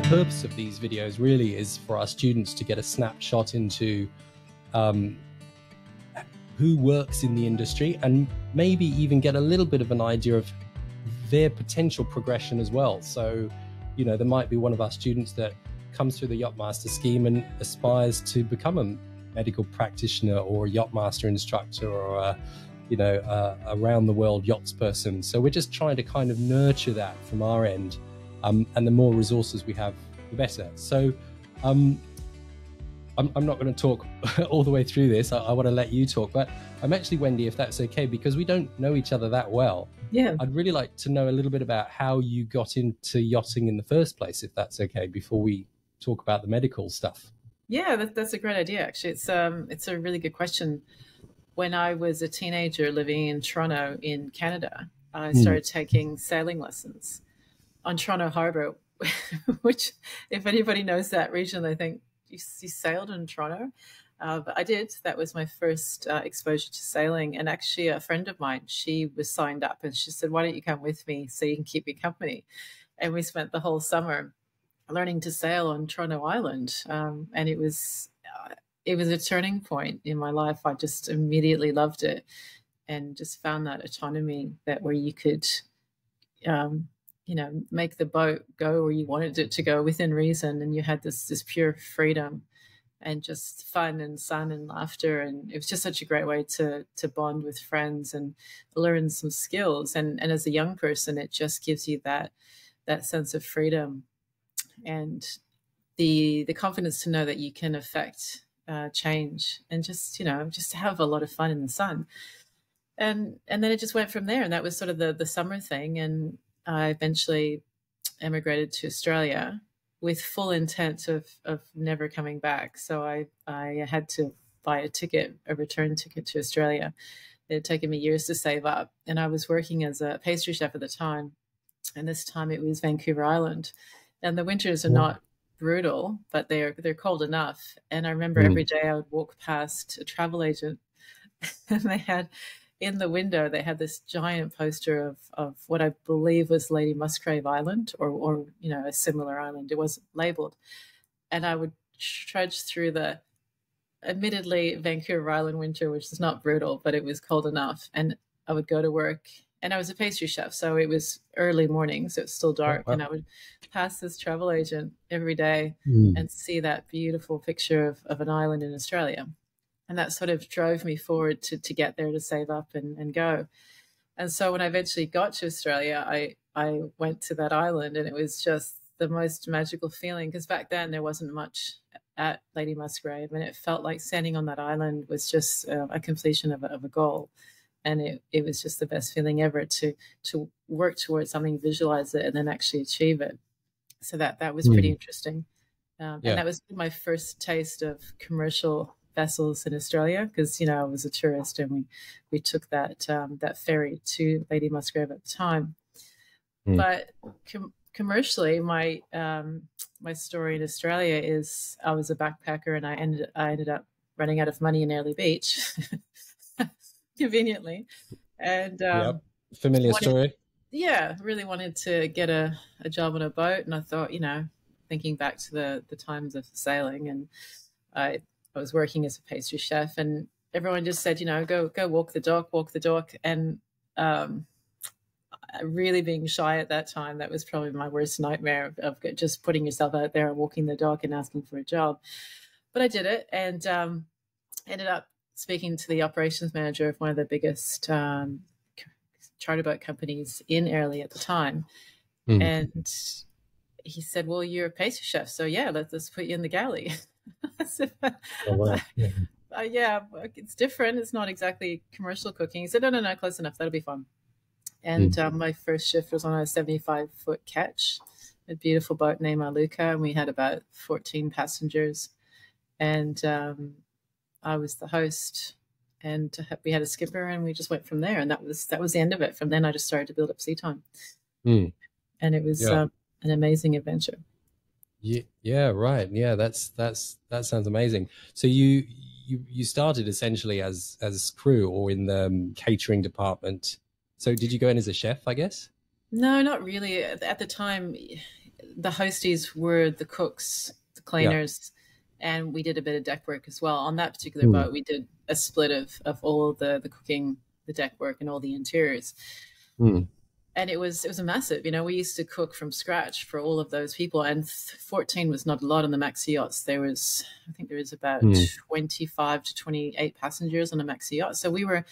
purpose of these videos really is for our students to get a snapshot into who works in the industry, and maybe even get a little bit of an idea of their potential progression as well. So, you know, there might be one of our students that comes through the Yachtmaster scheme and aspires to become a medical practitioner or a Yachtmaster instructor or a, you know, around the world yachts person. So we're just trying to kind of nurture that from our end, and the more resources we have, the better. So I'm not going to talk all the way through this. I want to let you talk, but I'm actually, Wendy, if that's okay, because we don't know each other that well. Yeah. I'd really like to know a little bit about how you got into yachting in the first place, if that's okay, before we talk about the medical stuff. Yeah, that's a great idea, actually. It's a really good question. When I was a teenager living in Toronto in Canada, I started taking sailing lessons on Toronto Harbour, which, if anybody knows that region, they think, you sailed in Toronto? But I did. That was my first exposure to sailing. And actually, a friend of mine, she was signed up and she said, why don't you come with me so you can keep me company? And we spent the whole summer learning to sail on Toronto Island. And it was a turning point in my life. I just immediately loved it and just found that autonomy, that where you could, you know, make the boat go where you wanted it to go within reason. And you had this pure freedom and just fun and sun and laughter. And it was just such a great way to bond with friends and learn some skills. And as a young person, it just gives you that sense of freedom and the confidence to know that you can affect change and just, you know, just have a lot of fun in the sun. And then it just went from there. And that was sort of the summer thing. And I eventually emigrated to Australia with full intent of never coming back. So I had to buy a return ticket to Australia. It had taken me years to save up. And I was working as a pastry chef at the time. And this time it was Vancouver Island. And the winters are not brutal, but they're cold enough. And I remember every day I would walk past a travel agent and they had, in the window, they had this giant poster of what I believe was Lady Musgrave Island or you know, a similar island. It wasn't labeled. And I would trudge through the, admittedly, Vancouver Island winter, which is not brutal, but it was cold enough. And I would go to work, and I was a pastry chef, so it was early morning, so it's still dark. And I would pass this travel agent every day and see that beautiful picture of an island in Australia. And that sort of drove me forward to get there, to save up and go. And so when I eventually got to Australia, I went to that island, and it was just the most magical feeling, because back then there wasn't much at Lady Musgrave, and it felt like standing on that island was just a completion of a goal. And it was just the best feeling ever to work towards something, visualize it, and then actually achieve it. So that was pretty interesting. And that was my first taste of commercial vessels in Australia, because, you know, I was a tourist, and we took that ferry to Lady Musgrave at the time. But commercially, my story in Australia is I was a backpacker, and I ended up running out of money in Airlie Beach, conveniently, and familiar story. Yeah, really wanted to get a job on a boat, and I thought, you know, thinking back to the times of sailing, and I was working as a pastry chef, and everyone just said, you know, go walk the dock. And really being shy at that time, that was probably my worst nightmare of just putting yourself out there and walking the dock and asking for a job. But I did it, and ended up speaking to the operations manager of one of the biggest charter boat companies in Airlie at the time. And he said, well, you're a pastry chef, so yeah, let's put you in the galley. I said, yeah, it's different. It's not exactly commercial cooking. He said, no, close enough. That'll be fun. And my first shift was on a 75-foot ketch, a beautiful boat named Aluka, and we had about 14 passengers. And I was the host, and we had a skipper, and we just went from there. And that was the end of it. From then, I just started to build up sea time, and it was an amazing adventure. Yeah, right. Yeah, that sounds amazing. So you started essentially as crew or in the catering department. So did you go in as a chef, I guess? No, not really. At the time, the hosties were the cooks, the cleaners, and we did a bit of deck work as well. On that particular boat, we did a split of all the cooking, the deck work, and all the interiors. And it was a massive, we used to cook from scratch for all of those people. And 14 was not a lot on the maxi yachts. I think there was about 25 to 28 passengers on a maxi yacht. So we were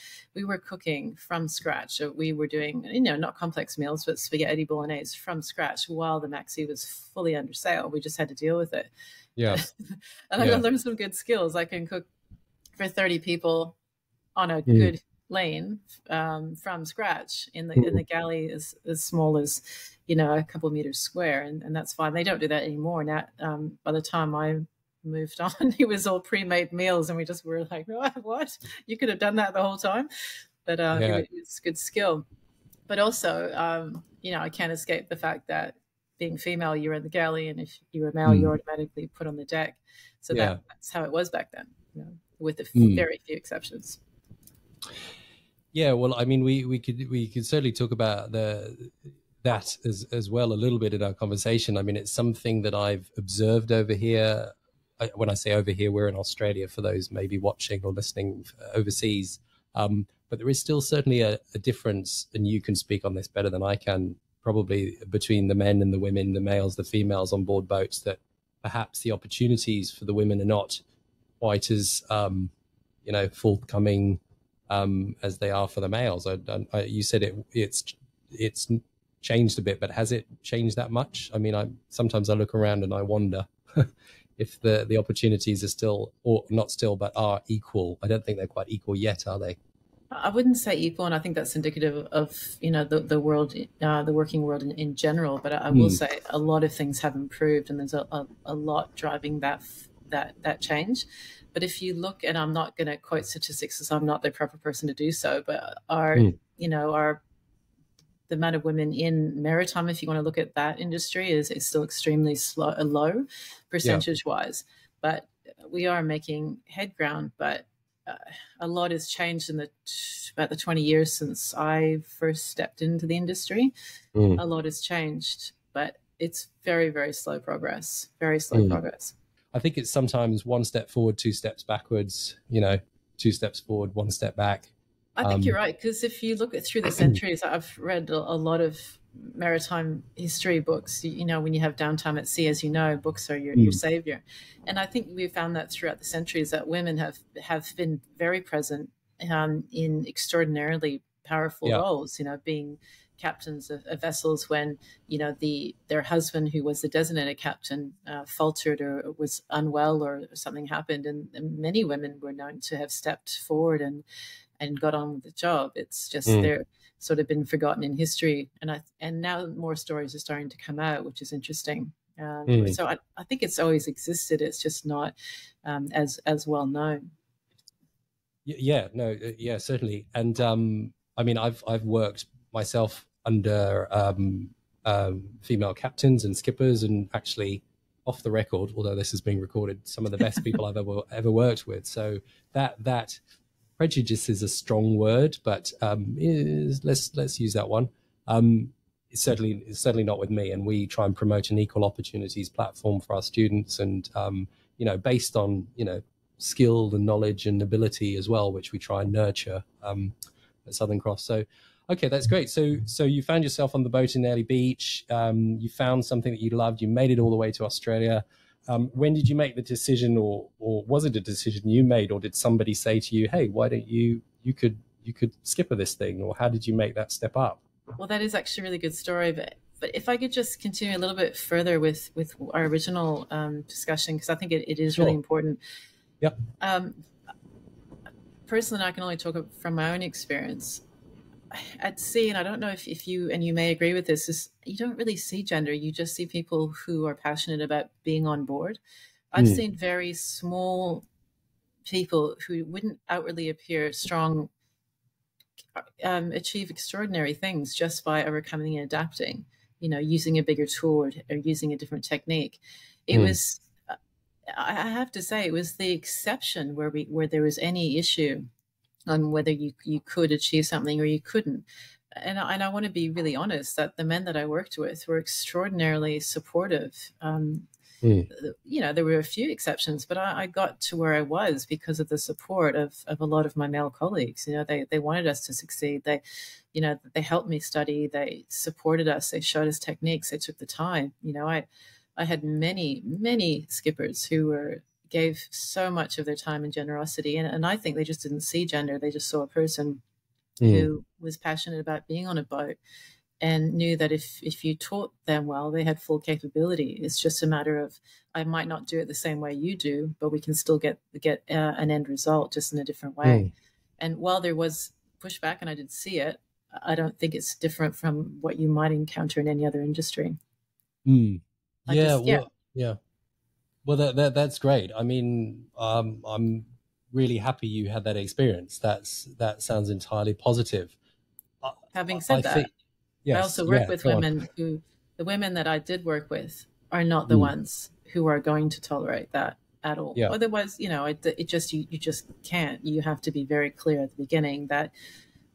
cooking from scratch. So we were doing, not complex meals, but spaghetti bolognese from scratch while the maxi was fully under sail. We just had to deal with it. Yeah. And I learned some good skills. I can cook for 30 people on a good lane from scratch in the galley as small as a couple of meters square, and that's fine. They don't do that anymore now. By the time I moved on, it was all pre-made meals, and we just were like, what, you could have done that the whole time. But it's good skill. But also I can't escape the fact that being female, you're in the galley, and if you were male, you're automatically put on the deck. So that's how it was back then, with very few exceptions. Yeah, well, I mean, we could certainly talk about that as well a little bit in our conversation. I mean, it's something that I've observed over here. When I say over here, we're in Australia, for those maybe watching or listening overseas. But there is still certainly a difference, and you can speak on this better than I can, probably, between the men and the women, the males, the females on board boats, that perhaps the opportunities for the women are not quite as, forthcoming as they are for the males. You said it's changed a bit, but has it changed that much? I mean, sometimes I look around and I wonder if the opportunities are still, or not still, but are equal. I don't think they're quite equal yet, are they? I wouldn't say equal, and I think that's indicative of the world, the working world in general. But I will say a lot of things have improved, and there's a lot driving that change. But if you look, and I'm not going to quote statistics because I'm not the proper person to do so, but the amount of women in maritime, if you want to look at that industry, is still extremely low percentage wise. But we are making head ground. But a lot has changed in about the 20 years since I first stepped into the industry. A lot has changed, but it's very, very slow progress. Very slow progress. I think it's sometimes one step forward, two steps backwards, 2 steps forward, 1 step back. I think you're right, because if you look at through the centuries, I've read a lot of maritime history books. When you have downtime at sea, as you know, books are your savior. And I think we've found that throughout the centuries that women have been very present in extraordinarily powerful roles, being captains of vessels when, their husband, who was the designated captain, faltered or was unwell or something happened. And many women were known to have stepped forward and got on with the job. It's just they're sort of been forgotten in history. And now more stories are starting to come out, which is interesting. So I think it's always existed. It's just not as well known. Yeah, no, yeah, certainly. And I mean, I've worked myself under female captains and skippers, and actually, off the record, although this is being recorded, some of the best people I've ever worked with. So that prejudice is a strong word, but let's use that one. It's certainly not with me, and we try and promote an equal opportunities platform for our students, and based on skill and knowledge and ability as well, which we try and nurture at Southern Cross. So, okay, that's great. So you found yourself on the boat in Early Beach. You found something that you loved. You made it all the way to Australia. When did you make the decision, or was it a decision you made, or did somebody say to you, "Hey, why don't you could skipper this thing," or how did you make that step up? Well, that is actually a really good story, but if I could just continue a little bit further with our original discussion, because I think it is really important. Yep. Personally, I can only talk from my own experience at sea, and I don't know if you may agree with this, is you don't really see gender. You just see people who are passionate about being on board. I've seen very small people who wouldn't outwardly appear strong achieve extraordinary things just by overcoming and adapting, using a bigger tool or using a different technique. It was, I have to say, it was the exception where there was any issue on whether you could achieve something or you couldn't. and I want to be really honest that the men that I worked with were extraordinarily supportive. Mm. There were a few exceptions, but I got to where I was because of the support of a lot of my male colleagues. They wanted us to succeed. They helped me study. They supported us. They showed us techniques. They took the time. I had many, many skippers who gave so much of their time and generosity. And I think they just didn't see gender. They just saw a person who was passionate about being on a boat and knew that if you taught them well, they had full capability. It's just a matter of, I might not do it the same way you do, but we can still get an end result just in a different way. And while there was pushback and I did see it, I don't think it's different from what you might encounter in any other industry. Well, that's great. I mean, I'm really happy you had that experience. That sounds entirely positive. Having said that, I also work with women who, the women that I did work with are not the ones who are going to tolerate that at all. Yeah. Otherwise, it just, you just can't. You have to be very clear at the beginning that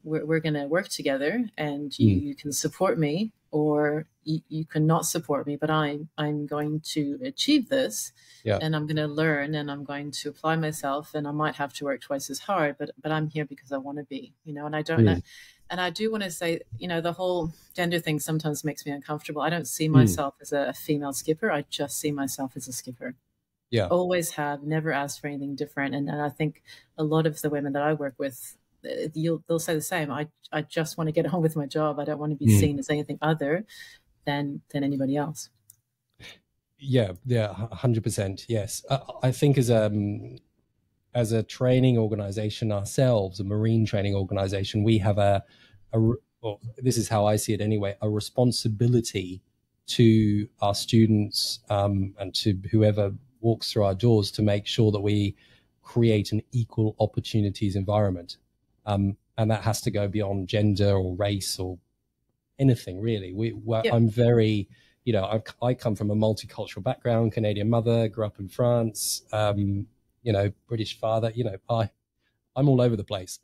we're going to work together, and you can support me, or you cannot support me, but I'm going to achieve this, and I'm going to learn, and I'm going to apply myself, and I might have to work twice as hard, but I'm here because I want to be, and I don't know. And I do want to say, the whole gender thing sometimes makes me uncomfortable. I don't see myself as a female skipper. I just see myself as a skipper. Yeah. Always have, never asked for anything different. And I think a lot of the women that I work with, they'll say the same. I just want to get on with my job. I don't want to be seen as anything other than anybody else. Yeah, 100%. Yes. I think as a training organization ourselves, a marine training organization, we have well, this is how I see it anyway, a responsibility to our students and to whoever walks through our doors to make sure that we create an equal opportunities environment. And that has to go beyond gender or race or anything, really. I'm very, I come from a multicultural background, Canadian mother, grew up in France, British father, I'm all over the place.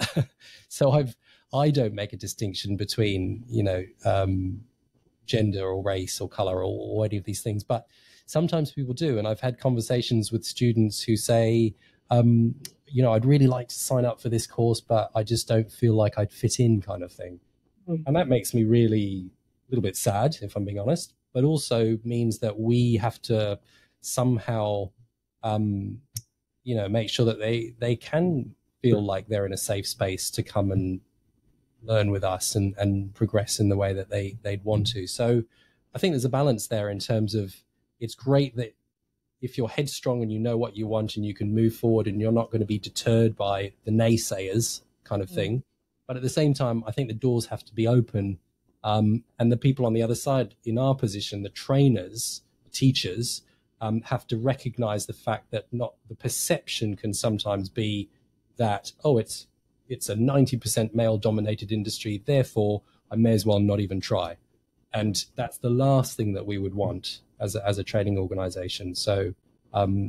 So I don't make a distinction between, gender or race or color or any of these things, but sometimes people do. And I've had conversations with students who say, I'd really like to sign up for this course, but I just don't feel like I'd fit in, kind of thing. And that makes me really a little bit sad, if I'm being honest, but also means that we have to somehow, make sure that they can feel like they're in a safe space to come and learn with us and progress in the way that they'd want to. So I think there's a balance there in terms of, it's great that if you're headstrong and you know what you want and you can move forward and you're not going to be deterred by the naysayers kind of thing. But at the same time, I think the doors have to be open. And the people on the other side in our position, the trainers, the teachers, have to recognize the fact that not the perception can sometimes be that, it's a 90% male dominated industry, therefore I may as well not even try. And that's the last thing that we would want as a training organization. So, but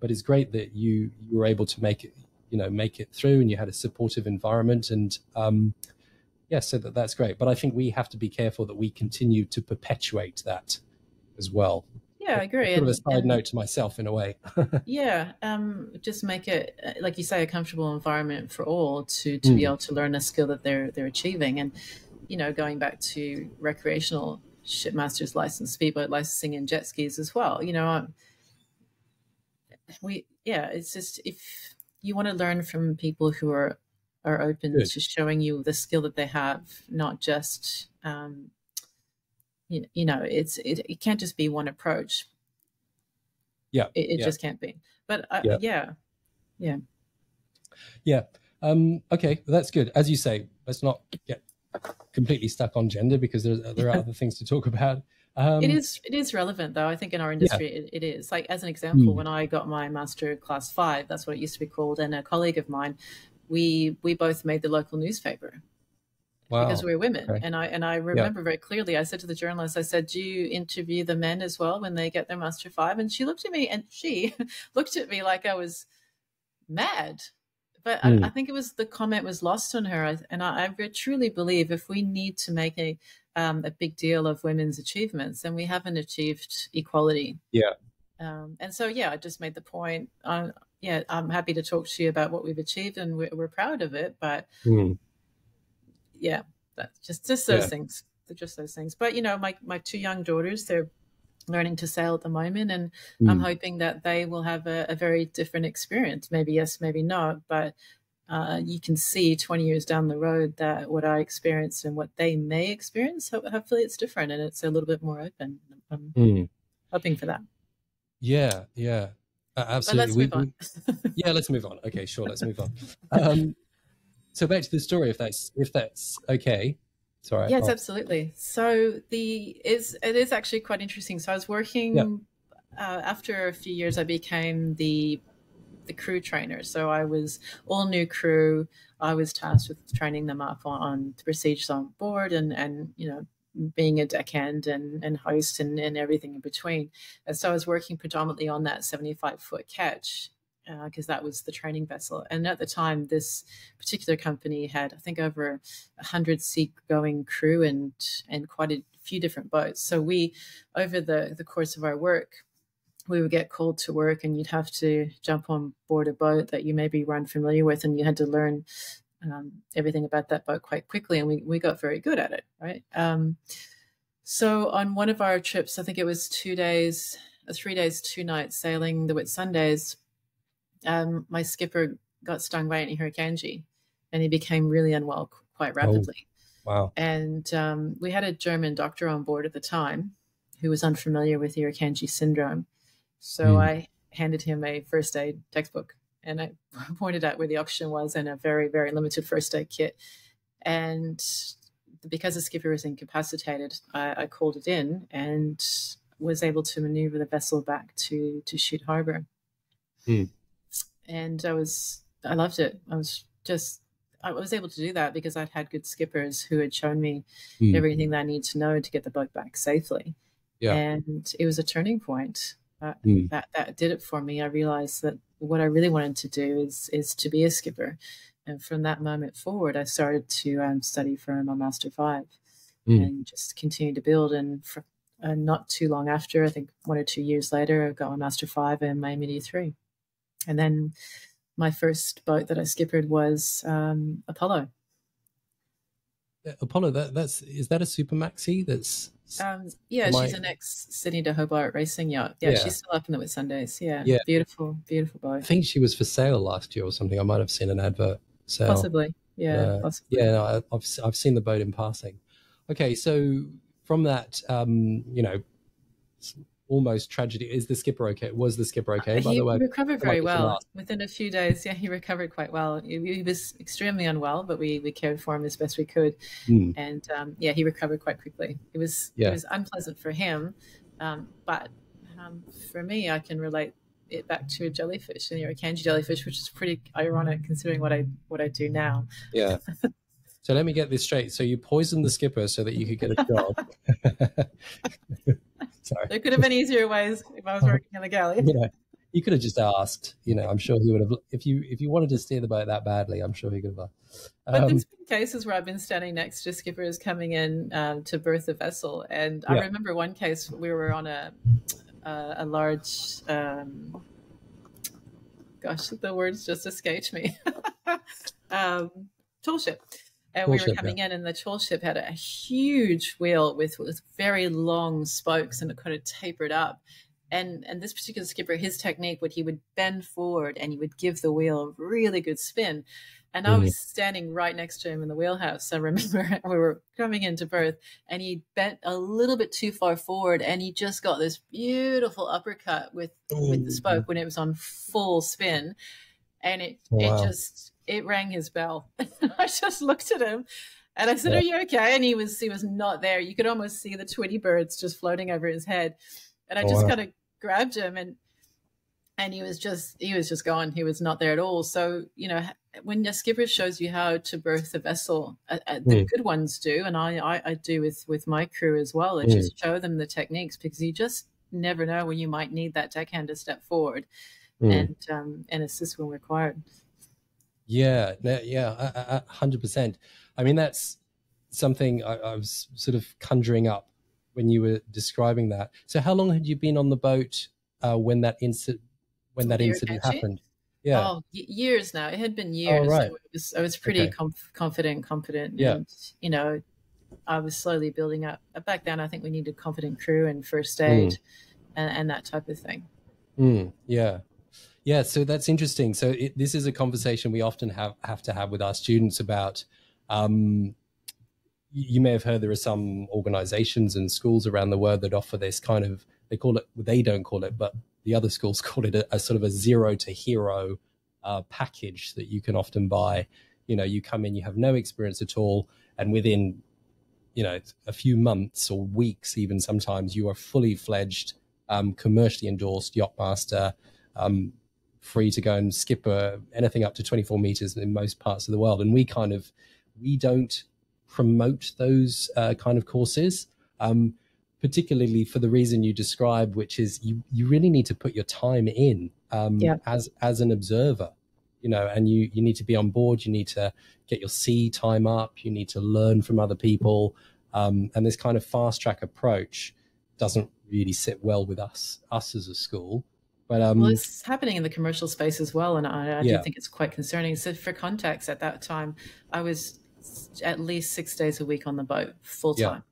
it's great that you were able to make it through, and you had a supportive environment, and so that's great. But I think we have to be careful that we continue to perpetuate that as well. Yeah, I agree. Sort of a side note to myself in a way. Just make it, like you say, a comfortable environment for all to be able to learn a skill that they're achieving. And, going back to recreational shipmaster's license, speedboat licensing, and jet skis as well. It's just, if you want to learn from people who are open to showing you the skill that they have, not just, it can't just be one approach. It just can't be. But Okay, well, that's good. As you say, let's not get completely stuck on gender, because there are other things to talk about. It is relevant, though. I think in our industry, it is. Like, as an example, when I got my master class 5, that's what it used to be called, and a colleague of mine, we both made the local newspaper. Wow. Because we were women. Okay. And I remember very clearly, I said to the journalist, I said, do you interview the men as well when they get their master 5? And she looked at me like I was mad. but I think it was the comment was lost on her. And I truly believe if we need to make a big deal of women's achievements, then we haven't achieved equality. Yeah. And so, yeah, I just made the point. Yeah, I'm happy to talk to you about what we've achieved, and we're proud of it. But yeah, that's just those things. They're just those things. But, you know, my two young daughters, they're learning to sail at the moment, and I'm hoping that they will have a very different experience. Maybe yes, maybe not. But you can see 20 years down the road that what I experienced and what they may experience, hopefully it's different and it's a little bit more open. I'm hoping for that. Yeah, absolutely. But let's move on. Yeah, let's move on. Okay, sure, let's move on. So back to the story, if that's okay. Sorry. Yes, absolutely. So it is actually quite interesting. So I was working after a few years. I became the crew trainer. So I was all new crew. I was tasked with training them up on the procedures on board, and you know, being a deckhand and host and everything in between. And so I was working predominantly on that 75-foot ketch because that was the training vessel. And at the time, this particular company had, I think, over 100 seagoing crew and quite a few different boats. So we, over the course of our work, we would get called to work and you'd have to jump on board a boat that you maybe weren't familiar with, and you had to learn everything about that boat quite quickly, and we got very good at it, right? So on one of our trips, I think it was 3 days, 2 nights sailing the Whitsundays, my skipper got stung by an irukandji, and he became really unwell quite rapidly. Oh, wow. And we had a German doctor on board at the time who was unfamiliar with irukandji syndrome. So I handed him a first aid textbook, and I pointed out where the oxygen was and a very, very limited first aid kit. And because the skipper was incapacitated, I called it in and was able to maneuver the vessel back to Chute Harbor. And I loved it. I was able to do that because I'd had good skippers who had shown me everything that I need to know to get the boat back safely. Yeah. And it was a turning point. That did it for me. I realized that what I really wanted to do is to be a skipper. And from that moment forward, I started to study for my Master 5 and just continue to build. And not too long after, I think 1 or 2 years later, I got my Master 5 and my MD 3. And then my first boat that I skippered was Apollo. Apollo, is that a super maxi? That's she's an ex-Sydney to Hobart racing yacht. Yeah, she's still up in the Whitsundays. Yeah, beautiful boat. I think she was for sale last year or something. I might have seen an advert sale. Possibly, possibly. Yeah, no, I've seen the boat in passing. Okay, so from that, you know, almost tragedy. Is the skipper okay? Was the skipper okay? By the way, he recovered very well within a few days. Yeah, he recovered quite well. He was extremely unwell, but we cared for him as best we could, and he recovered quite quickly. It was unpleasant for him, but for me, I can relate it back to a jellyfish, a kanji jellyfish, which is pretty ironic considering what I do now. Yeah. So let me get this straight. So you poisoned the skipper so that you could get a job. Sorry. There could have been easier ways if I was working in the galley. Yeah, you could have just asked. You know, I'm sure he would have. If you wanted to steer the boat that badly, I'm sure he could have. But there's been cases where I've been standing next to skippers coming in to berth a vessel, and I remember one case we were on a large. Gosh, the words just escaped me. Tall ship. And we were coming in, and the tall ship had a huge wheel with very long spokes, and it kind of tapered up. And this particular skipper, his technique, he would bend forward and he would give the wheel a really good spin. And I was standing right next to him in the wheelhouse. I remember we were coming into berth, and he bent a little bit too far forward, and he just got this beautiful uppercut with the spoke when it was on full spin, and it rang his bell. I just looked at him and I said, "Are you okay?" And he was not there. You could almost see the Tweety birds just floating over his head. And I just kind of grabbed him, and he was just gone. He was not there at all. So, you know, when the skipper shows you how to berth a vessel, the good ones do, and I do with my crew as well. I just show them the techniques, because you just never know when you might need that deckhand to step forward and assist when required. Yeah, yeah, 100%. I mean, that's something I was sort of conjuring up when you were describing that. So, how long had you been on the boat when With that the incident hurricane. happened? Yeah. Oh, years now. It had been Oh, years. So right. I was pretty Okay. confident, Yeah. and I was slowly building up. Back then, I think we needed confident crew and first Mm, aid and that type of thing. yeah. Yeah. So that's interesting. So this is a conversation we often have to have with our students about. Um, you may have heard there are some organizations and schools around the world that offer this kind of, they don't call it, but the other schools call it a sort of a zero to hero package that you can often buy. You come in, you have no experience at all, and within a few months or weeks, even sometimes, you are fully fledged, commercially endorsed yachtmaster, um, free to go and skip anything up to 24 meters in most parts of the world. And we don't promote those kind of courses, particularly for the reason you described, which is you really need to put your time in, Yeah. as an observer, and you need to be on board. You need to get your sea time up. You need to learn from other people, and this kind of fast track approach doesn't really sit well with us as a school. But Well, it's happening in the commercial space as well, and I do yeah, think it's quite concerning. So, for context, at that time, I was at least 6 days a week on the boat, full yeah, time,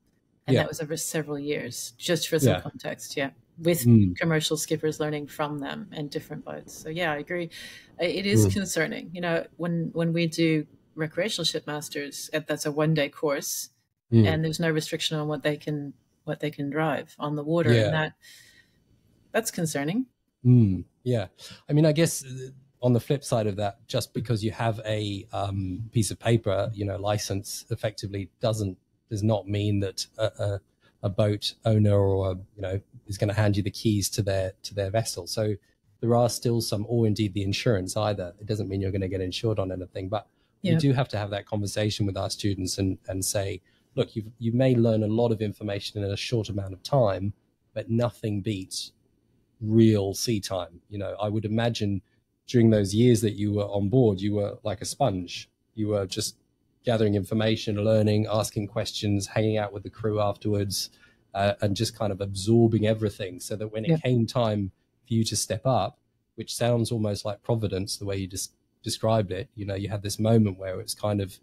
and yeah, that was over several years. Just for some yeah, context, yeah, with mm, commercial skippers learning from them and different boats. So, yeah, I agree. It is mm, concerning. When we do recreational shipmasters, that's a 1 day course, mm, and there's no restriction on what they can drive on the water, and yeah. that's concerning. Yeah. I mean, I guess on the flip side of that, just because you have a piece of paper, license, effectively does not mean that a boat owner or is going to hand you the keys to their vessel. So there are still some, or indeed the insurance either. It doesn't mean you're going to get insured on anything, but we Yeah. do have to have that conversation with our students and say, look, you may learn a lot of information in a short amount of time, but nothing beats real sea time. I would imagine during those years that you were on board, you were like a sponge. You were just gathering information, learning, asking questions, hanging out with the crew afterwards, and just kind of absorbing everything so that when it Yeah. came time for you to step up, which sounds almost like providence, the way you just described it, you had this moment where it's kind of,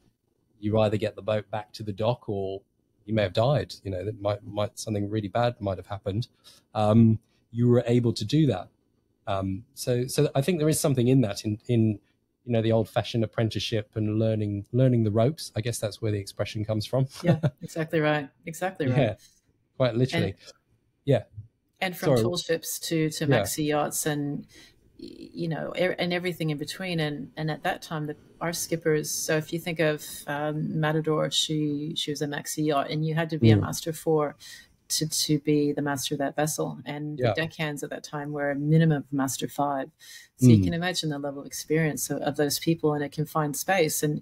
you either get the boat back to the dock or you may have died. That might something really bad might have happened. You were able to do that. So I think there is something in that, in the old fashioned apprenticeship and learning the ropes. I guess that's where the expression comes from. Yeah, exactly right. Exactly right. Yeah, quite And literally. Yeah. and from Sorry. tall ships to Yeah. maxi yachts and and everything in between. And at that time, our skippers. So if you think of Matador, she was a maxi yacht, and you had to be a Mm. master four to be the master of that vessel. And the Yeah. deckhands at that time were a minimum of master five. So you Mm. can imagine the level of experience of those people in a confined space. And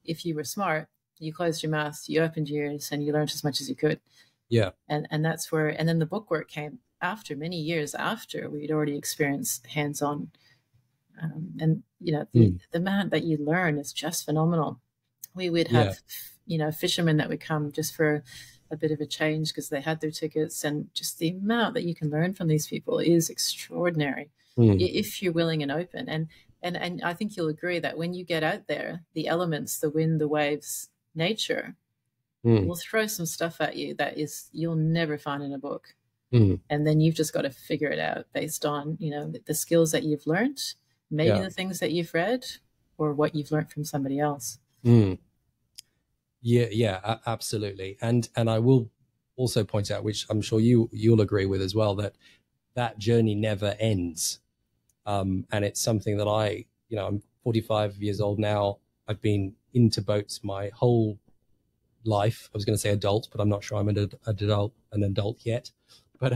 if you were smart, you closed your mouth, you opened your ears, and you learned as much as you could. Yeah. And that's where, and then the book work came after, many years after we'd already experienced hands-on. And Mm. the amount that you learn is just phenomenal. We would Yeah. have fishermen that would come just for a bit of a change because they had their tickets, and just the amount that you can learn from these people is extraordinary Mm. if you're willing and open. And I think you'll agree that when you get out there, the elements, the wind, the waves, nature Mm. will throw some stuff at you that is you'll never find in a book. Mm. And then you've just got to figure it out based on the skills that you've learned, maybe Yeah. the things that you've read, or what you've learned from somebody else. Mm. Yeah. Yeah. Absolutely. And I will also point out, which I'm sure you'll agree with as well, that journey never ends. And it's something that I'm 45 years old now. I've been into boats my whole life. I was going to say adult, but I'm not sure I'm an adult yet. But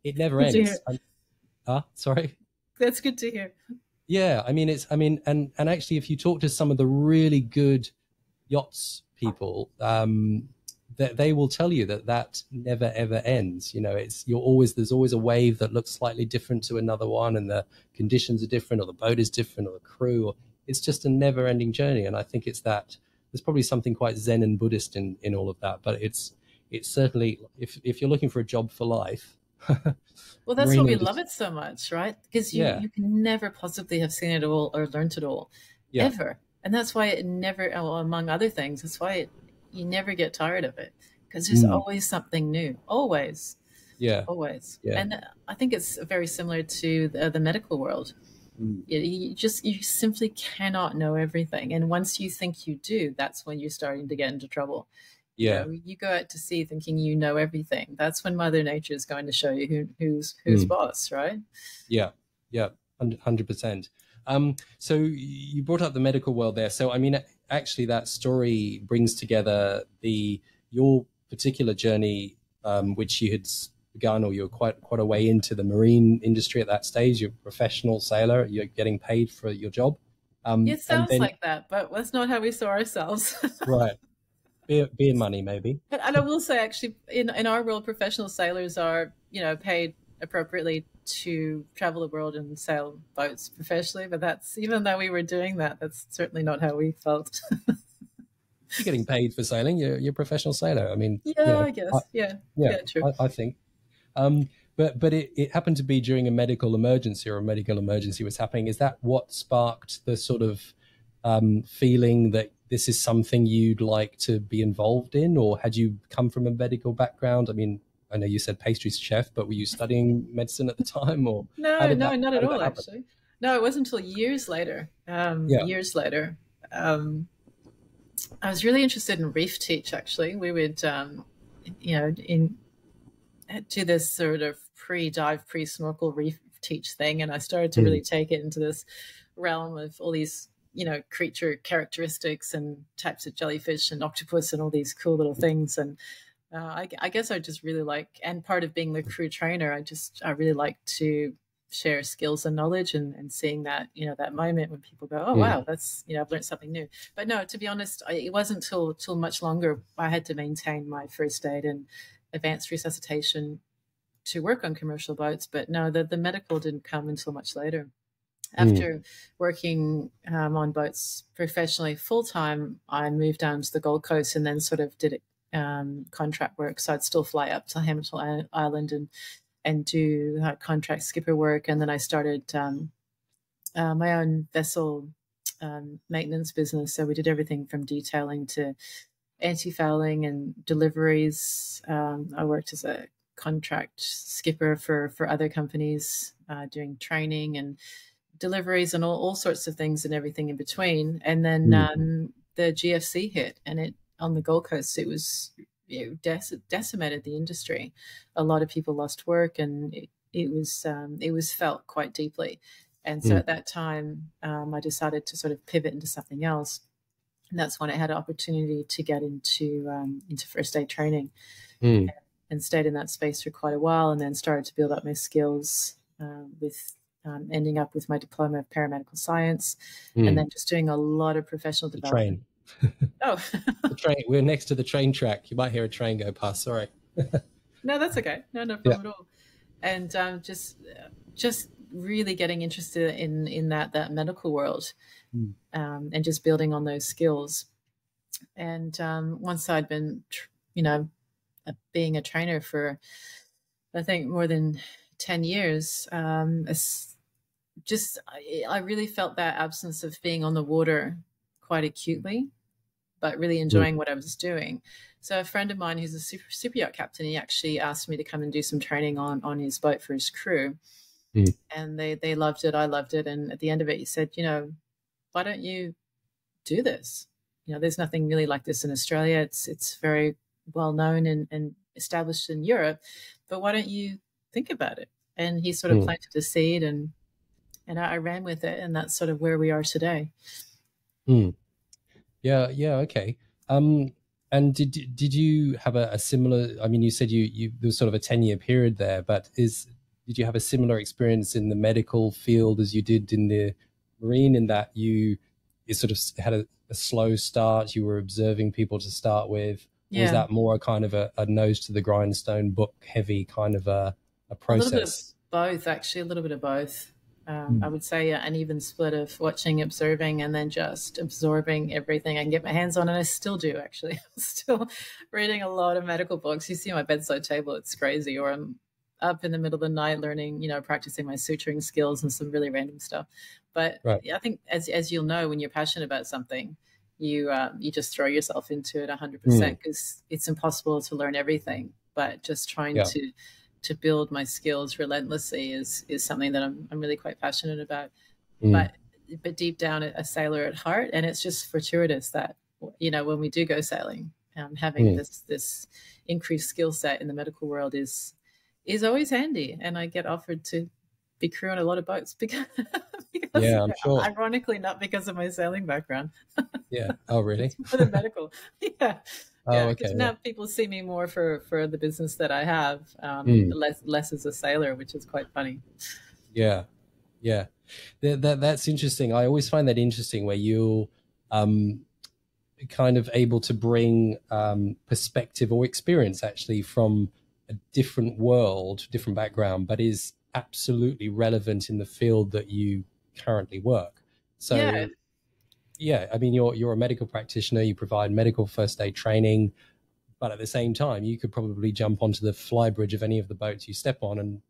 it never Good to ends. hear. Sorry. That's good to hear. Yeah, and actually, if you talk to some of the really good yachts people, they will tell you that never ever ends. There's always a wave that looks slightly different to another one, and the conditions are different, or the boat is different, or the crew, or it's just a never ending journey. And I think it's that there's probably something quite Zen and Buddhist in all of that, but it's certainly, if you're looking for a job for life, Well, that's why marine we love industry. it so much, right? Because Yeah. you can never possibly have seen it all or learnt it all, Yeah. ever. And that's why it never, well, among other things, that's why you never get tired of it, because there's Mm. always something new, always, Yeah. always. Yeah. And I think it's very similar to the medical world. Mm. You simply cannot know everything. And once you think you do, that's when you're starting to get into trouble. Yeah. You go out to sea thinking you know everything. That's when Mother Nature is going to show you who's Mm. boss, right? Yeah. Yeah. 100%. So you brought up the medical world there. So I mean, actually, that story brings together your particular journey, which you had begun, or you were quite a way into the marine industry at that stage. You're a professional sailor. You're getting paid for your job. It And sounds then, like that, but that's not how we saw ourselves. right, beer money, maybe. And I will say, actually, in our world, professional sailors are, paid appropriately to travel the world and sail boats professionally. But that's, even though we were doing that, that's certainly not how we felt. You're getting paid for sailing. You're a professional sailor. I mean, Yeah, I guess. Yeah, yeah, yeah, true. I think. But it happened to be during a medical emergency, or a medical emergency was happening. Is that what sparked the sort of feeling that this is something you'd like to be involved in, or had you come from a medical background? I mean, I know you said pastry chef, but were you studying medicine at the time, or No, no, not how at did that all, happen? actually. No, it wasn't until years later. Yeah. Years later, I was really interested in reef teach. Actually, we would, do this sort of pre-dive, pre-snorkel reef teach thing, and I started to really take it into this realm of all these, creature characteristics and types of jellyfish and octopus and all these cool little things. And I guess I just really like, and part of being the crew trainer, I really like to share skills and knowledge, and seeing that, that moment when people go, oh, wow, that's, I've learned something new. But no, to be honest, it wasn't till much longer I had to maintain my first aid and advanced resuscitation to work on commercial boats. But no, the medical didn't come until much later. After working on boats professionally full time, I moved down to the Gold Coast and then sort of did contract work. So I'd still fly up to Hamilton Island and do contract skipper work. And then I started my own vessel maintenance business. So we did everything from detailing to anti-fouling and deliveries. I worked as a contract skipper for other companies, doing training and deliveries and all sorts of things and everything in between. And then the GFC hit, and it on the Gold Coast, it decimated the industry. A lot of people lost work, and it was felt quite deeply. And so at that time, I decided to sort of pivot into something else. And that's when I had an opportunity to get into first aid training, and stayed in that space for quite a while, and then started to build up my skills with ending up with my diploma of paramedical science, and then just doing a lot of professional development. Train. Oh, The train. We're next to the train track. You might hear a train go past. Sorry. no, that's okay. No problem at all. And just really getting interested in that medical world, and just building on those skills. And once I'd been, being a trainer for, I think, more than 10 years, I really felt that absence of being on the water quite acutely, but really enjoying what I was doing. So a friend of mine who's a super yacht captain, he actually asked me to come and do some training on his boat for his crew. And they loved it. I loved it. And at the end of it, he said, why don't you do this? There's nothing really like this in Australia. It's very well known and established in Europe, but why don't you think about it? And he sort of planted a seed, and I ran with it, and that's sort of where we are today. Yeah, okay. And did you have a similar? I mean, you said you there was sort of a 10-year period there, but did you have a similar experience in the medical field as you did in the marine, in that you sort of had a slow start, you were observing people to start with? Or was that more a kind of a nose to the grindstone, book heavy kind of a process? A little bit of both, actually, a little bit of both. I would say an even split of watching, observing, and then just absorbing everything I can get my hands on. And I still do, actually. I'm still reading a lot of medical books. You see my bedside table, it's crazy. Or I'm up in the middle of the night learning, practicing my suturing skills and some really random stuff. But Right. I think as you'll know, when you're passionate about something, you just throw yourself into it 100% because it's impossible to learn everything. But just trying to build my skills relentlessly is something that I'm really quite passionate about. But deep down, a sailor at heart, and it's just fortuitous that when we do go sailing, having this increased skill set in the medical world is always handy. And I get offered to be crew on a lot of boats because I'm sure. Ironically, not because of my sailing background. Yeah. Oh, really? For the medical. Yeah. Oh, yeah, okay. because now people see me more for the business that I have, less as a sailor, which is quite funny. Yeah, yeah, that's interesting. I always find that interesting where you're kind of able to bring perspective or experience actually from a different world, different background, but is absolutely relevant in the field that you currently work. So yeah, I mean, you're a medical practitioner, you provide medical first aid training, but at the same time, you could probably jump onto the flybridge of any of the boats you step on and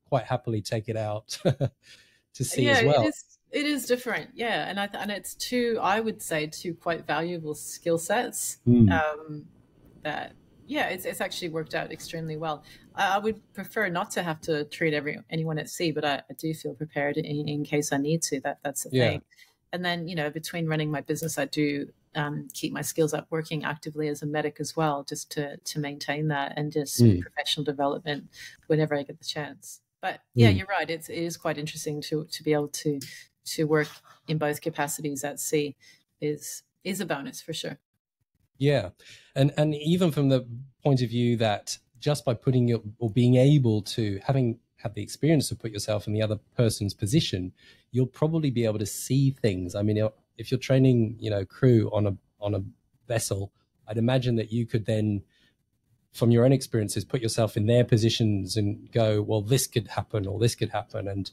quite happily take it out to sea as well. It is different. Yeah. And it's I would say two quite valuable skill sets that, it's actually worked out extremely well. I would prefer not to have to treat anyone at sea, but I do feel prepared in case I need to. That's the thing. And then, between running my business, I do keep my skills up working actively as a medic as well, just to maintain that and just professional development whenever I get the chance. But you're right. It is quite interesting to be able to work in both capacities at sea is a bonus for sure. Yeah. And even from the point of view that just by putting your, or being able to have the experience to put yourself in the other person's position, you'll probably be able to see things. I mean, if you're training, crew on a vessel, I'd imagine that you could then, from your own experiences, put yourself in their positions and go, well, this could happen or this could happen. And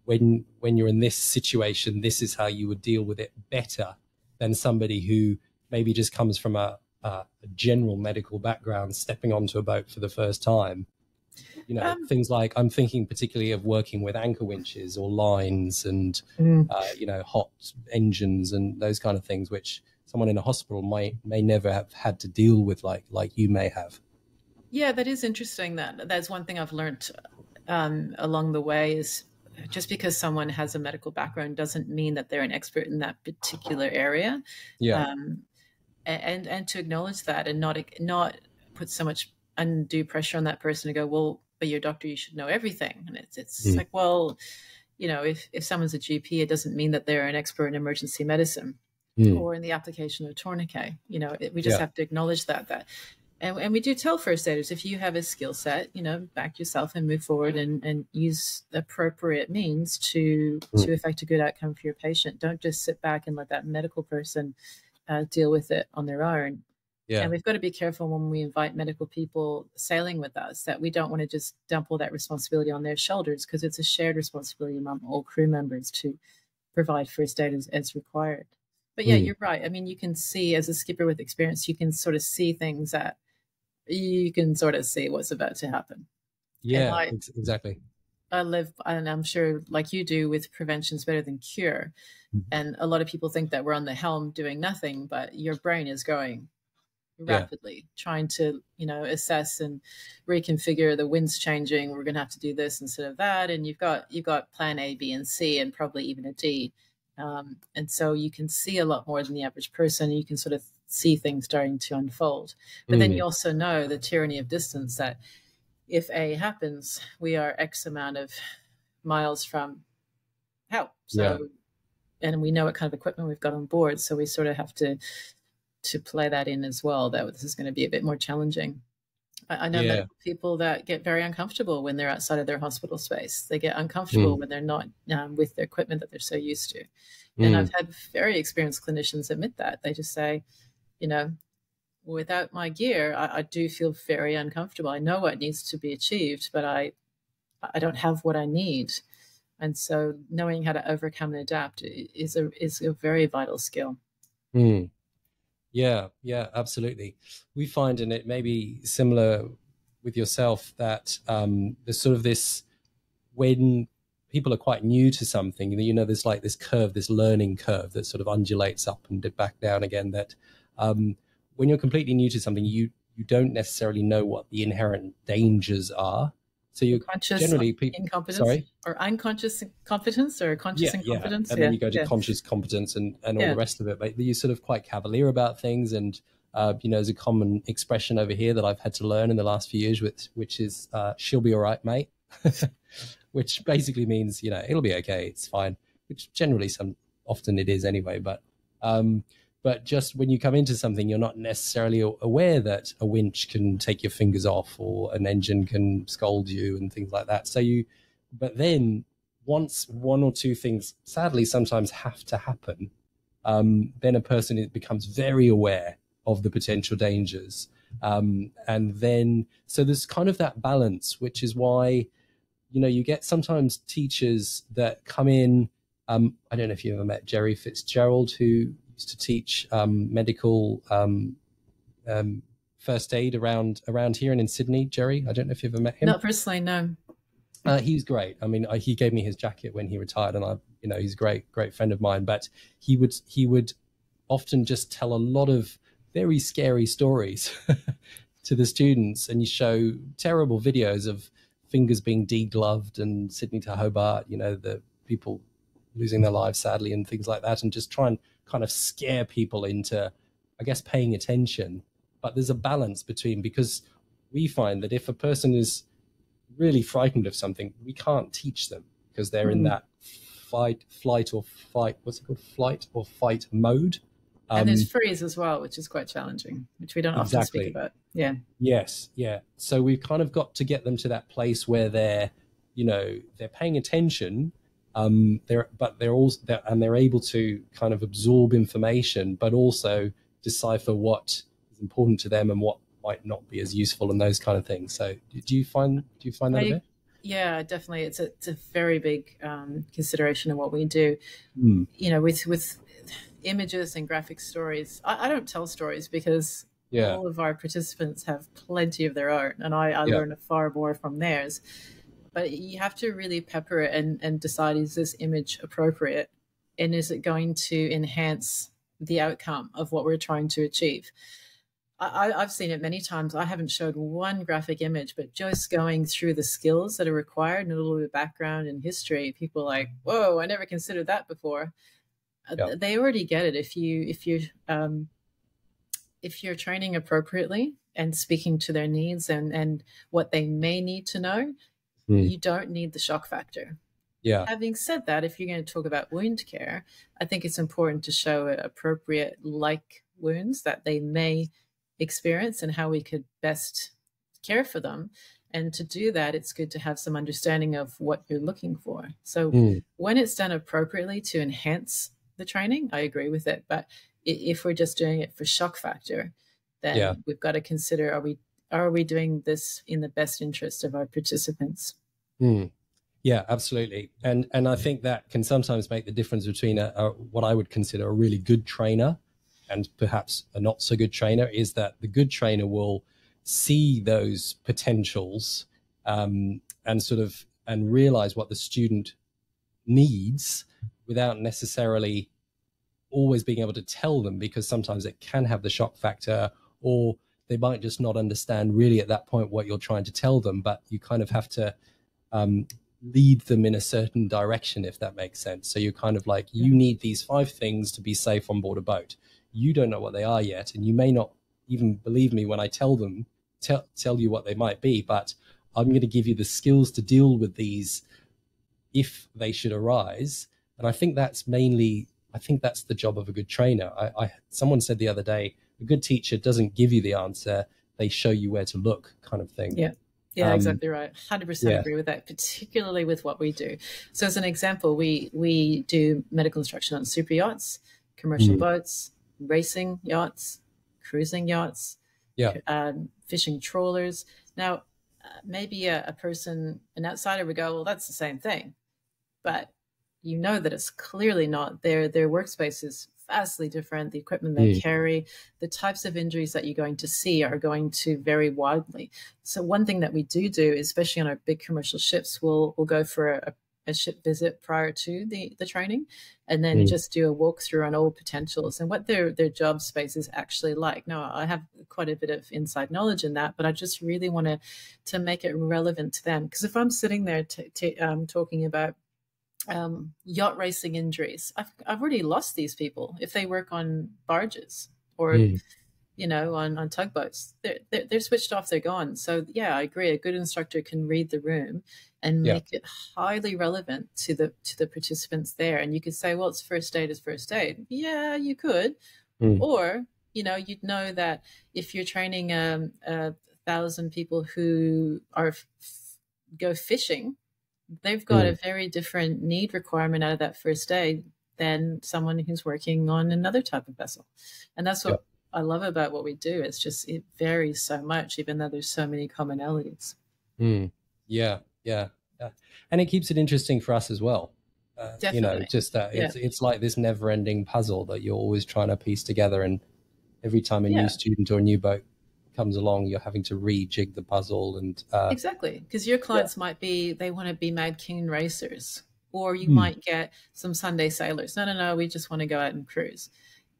when you're in this situation, this is how you would deal with it better than somebody who maybe just comes from a general medical background, stepping onto a boat for the first time. Things like, I'm thinking particularly of working with anchor winches or lines and, hot engines and those kind of things, which someone in a hospital may never have had to deal with like you may have. Yeah, that is interesting. That's one thing I've learned along the way is just because someone has a medical background doesn't mean that they're an expert in that particular area. Yeah. And to acknowledge that and not put so much undue pressure on that person to go, well, but you're a doctor, you should know everything. And it's like, well, if someone's a GP, it doesn't mean that they're an expert in emergency medicine or in the application of a tourniquet. We just have to acknowledge that. And we do tell first aiders, if you have a skill set, back yourself and move forward and use the appropriate means to affect a good outcome for your patient. Don't just sit back and let that medical person deal with it on their own. Yeah. And we've got to be careful when we invite medical people sailing with us that we don't want to just dump all that responsibility on their shoulders, because it's a shared responsibility among all crew members to provide first aid as required. But yeah, you're right. I mean, you can see, as a skipper with experience, you can sort of see things that you can sort of see what's about to happen. Yeah, exactly. I live, and I'm sure like you do, with prevention's better than cure. And a lot of people think that we're on the helm doing nothing, but your brain is going rapidly, trying to, assess and reconfigure. The wind's changing. We're going to have to do this instead of that. And you've got plan A, B, and C, and probably even a D. And so you can see a lot more than the average person. You can sort of see things starting to unfold. But then you also know the tyranny of distance, that if A happens, we are X amount of miles from help. So, and we know what kind of equipment we've got on board. So we sort of have to play that in as well, that this is going to be a bit more challenging. I know medical people that get very uncomfortable when they're outside of their hospital space. They get uncomfortable when they're not with the equipment that they're so used to. And I've had very experienced clinicians admit that. They just say, without my gear, I do feel very uncomfortable. I know what needs to be achieved, but I don't have what I need. And so knowing how to overcome and adapt is a very vital skill. Mm. Yeah, yeah, absolutely. We find, and it may be similar with yourself, that there's sort of this, when people are quite new to something, there's like this curve, this learning curve that sort of undulates up and back down again. That when you're completely new to something, you don't necessarily know what the inherent dangers are. So you Conscious generally, incompetence, sorry, or unconscious competence, or conscious yeah, incompetence. and then Yeah, you go to yeah, conscious competence and all yeah. the rest of it. But you're sort of quite cavalier about things, and there's a common expression over here that I've had to learn in the last few years, which is "she'll be all right, mate," which basically means it'll be okay, it's fine. Which generally, often it is anyway. But just when you come into something, you're not necessarily aware that a winch can take your fingers off or an engine can scold you and things like that. But then once one or two things, sadly, sometimes have to happen, then a person becomes very aware of the potential dangers. And then, so there's kind of that balance, which is why, you get sometimes teachers that come in. I don't know if you ever met Jerry Fitzgerald, who used to teach medical first aid around here and in Sydney. Jerry, I don't know if you've ever met him. Not personally, no. He's great. I mean, he gave me his jacket when he retired, and he's a great friend of mine. But he would often just tell a lot of very scary stories to the students, and you show terrible videos of fingers being degloved and Sydney to Hobart, the people losing their lives sadly and things like that, and just try and kind of scare people into, I guess, paying attention. But there's a balance because we find that if a person is really frightened of something, we can't teach them because they're in that flight or fight mode. And there's freeze as well, which is quite challenging, which we don't often speak about. Yeah. Yes. Yeah. So we've kind of got to get them to that place where they're paying attention, they're able to kind of absorb information, but also decipher what is important to them and what might not be as useful and those kind of things. So do you find that a bit? Yeah, definitely. It's a very big consideration of what we do. With images and graphic stories. I don't tell stories because all of our participants have plenty of their own, and I learn far more from theirs. But you have to really pepper it and decide, is this image appropriate? And is it going to enhance the outcome of what we're trying to achieve? I've seen it many times. I haven't showed one graphic image, but just going through the skills that are required and a little bit of background and history, people are like, whoa, I never considered that before. They already get it if you're training appropriately and speaking to their needs and what they may need to know. You don't need the shock factor. Yeah. Having said that, if you're going to talk about wound care, I think it's important to show appropriate wounds that they may experience and how we could best care for them. And to do that, it's good to have some understanding of what you're looking for. So when it's done appropriately to enhance the training, I agree with it. But if we're just doing it for shock factor, then we've got to consider, are we doing this in the best interest of our participants? Yeah, absolutely. And I think that can sometimes make the difference between what I would consider a really good trainer and perhaps a not so good trainer, is that the good trainer will see those potentials and realize what the student needs without necessarily always being able to tell them, because sometimes it can have the shock factor, or they might just not understand really at that point what you're trying to tell them, but you kind of have to lead them in a certain direction, if that makes sense. So you're kind of like, you need these 5 things to be safe on board a boat. You don't know what they are yet, and you may not even believe me when I tell you what they might be, but I'm going to give you the skills to deal with these if they should arise. And I think that's the job of a good trainer. Someone said the other day, a good teacher doesn't give you the answer, they show you where to look, kind of thing. Yeah, exactly right. 100% agree with that, particularly with what we do. So as an example, we do medical instruction on super yachts, commercial boats, racing yachts, cruising yachts, fishing trawlers. Now, maybe an outsider would go, well, that's the same thing. but you know that it's clearly not. Their workspace is vastly different. The equipment they carry, the types of injuries that you're going to see are going to vary widely. So one thing that we do, especially on our big commercial ships, we'll go for a ship visit prior to the training, and then just do a walkthrough on all potentials and what their job space is actually like. Now, I have quite a bit of inside knowledge in that, but I just really want to make it relevant to them. Because if I'm sitting there talking about yacht racing injuries, I've already lost these people if they work on barges or on tugboats. They're switched off, they're gone. So yeah, I agree, a good instructor can read the room and make it highly relevant to the participants there. And you could say, well, it's first aid is first aid. Yeah, you could. Or you'd know that if you're training 1,000 people who go fishing, they've got a very different need requirement out of that first aid than someone who's working on another type of vessel. And that's what I love about what we do. It's just, it varies so much, even though there's so many commonalities. Yeah. And it keeps it interesting for us as well. Definitely. It's like this never ending puzzle that you're always trying to piece together. And every time a new student or a new boat comes along, you're having to rejig the puzzle. And exactly, because your clients might be, they want to be mad keen racers, or you might get some Sunday sailors. No, we just want to go out and cruise.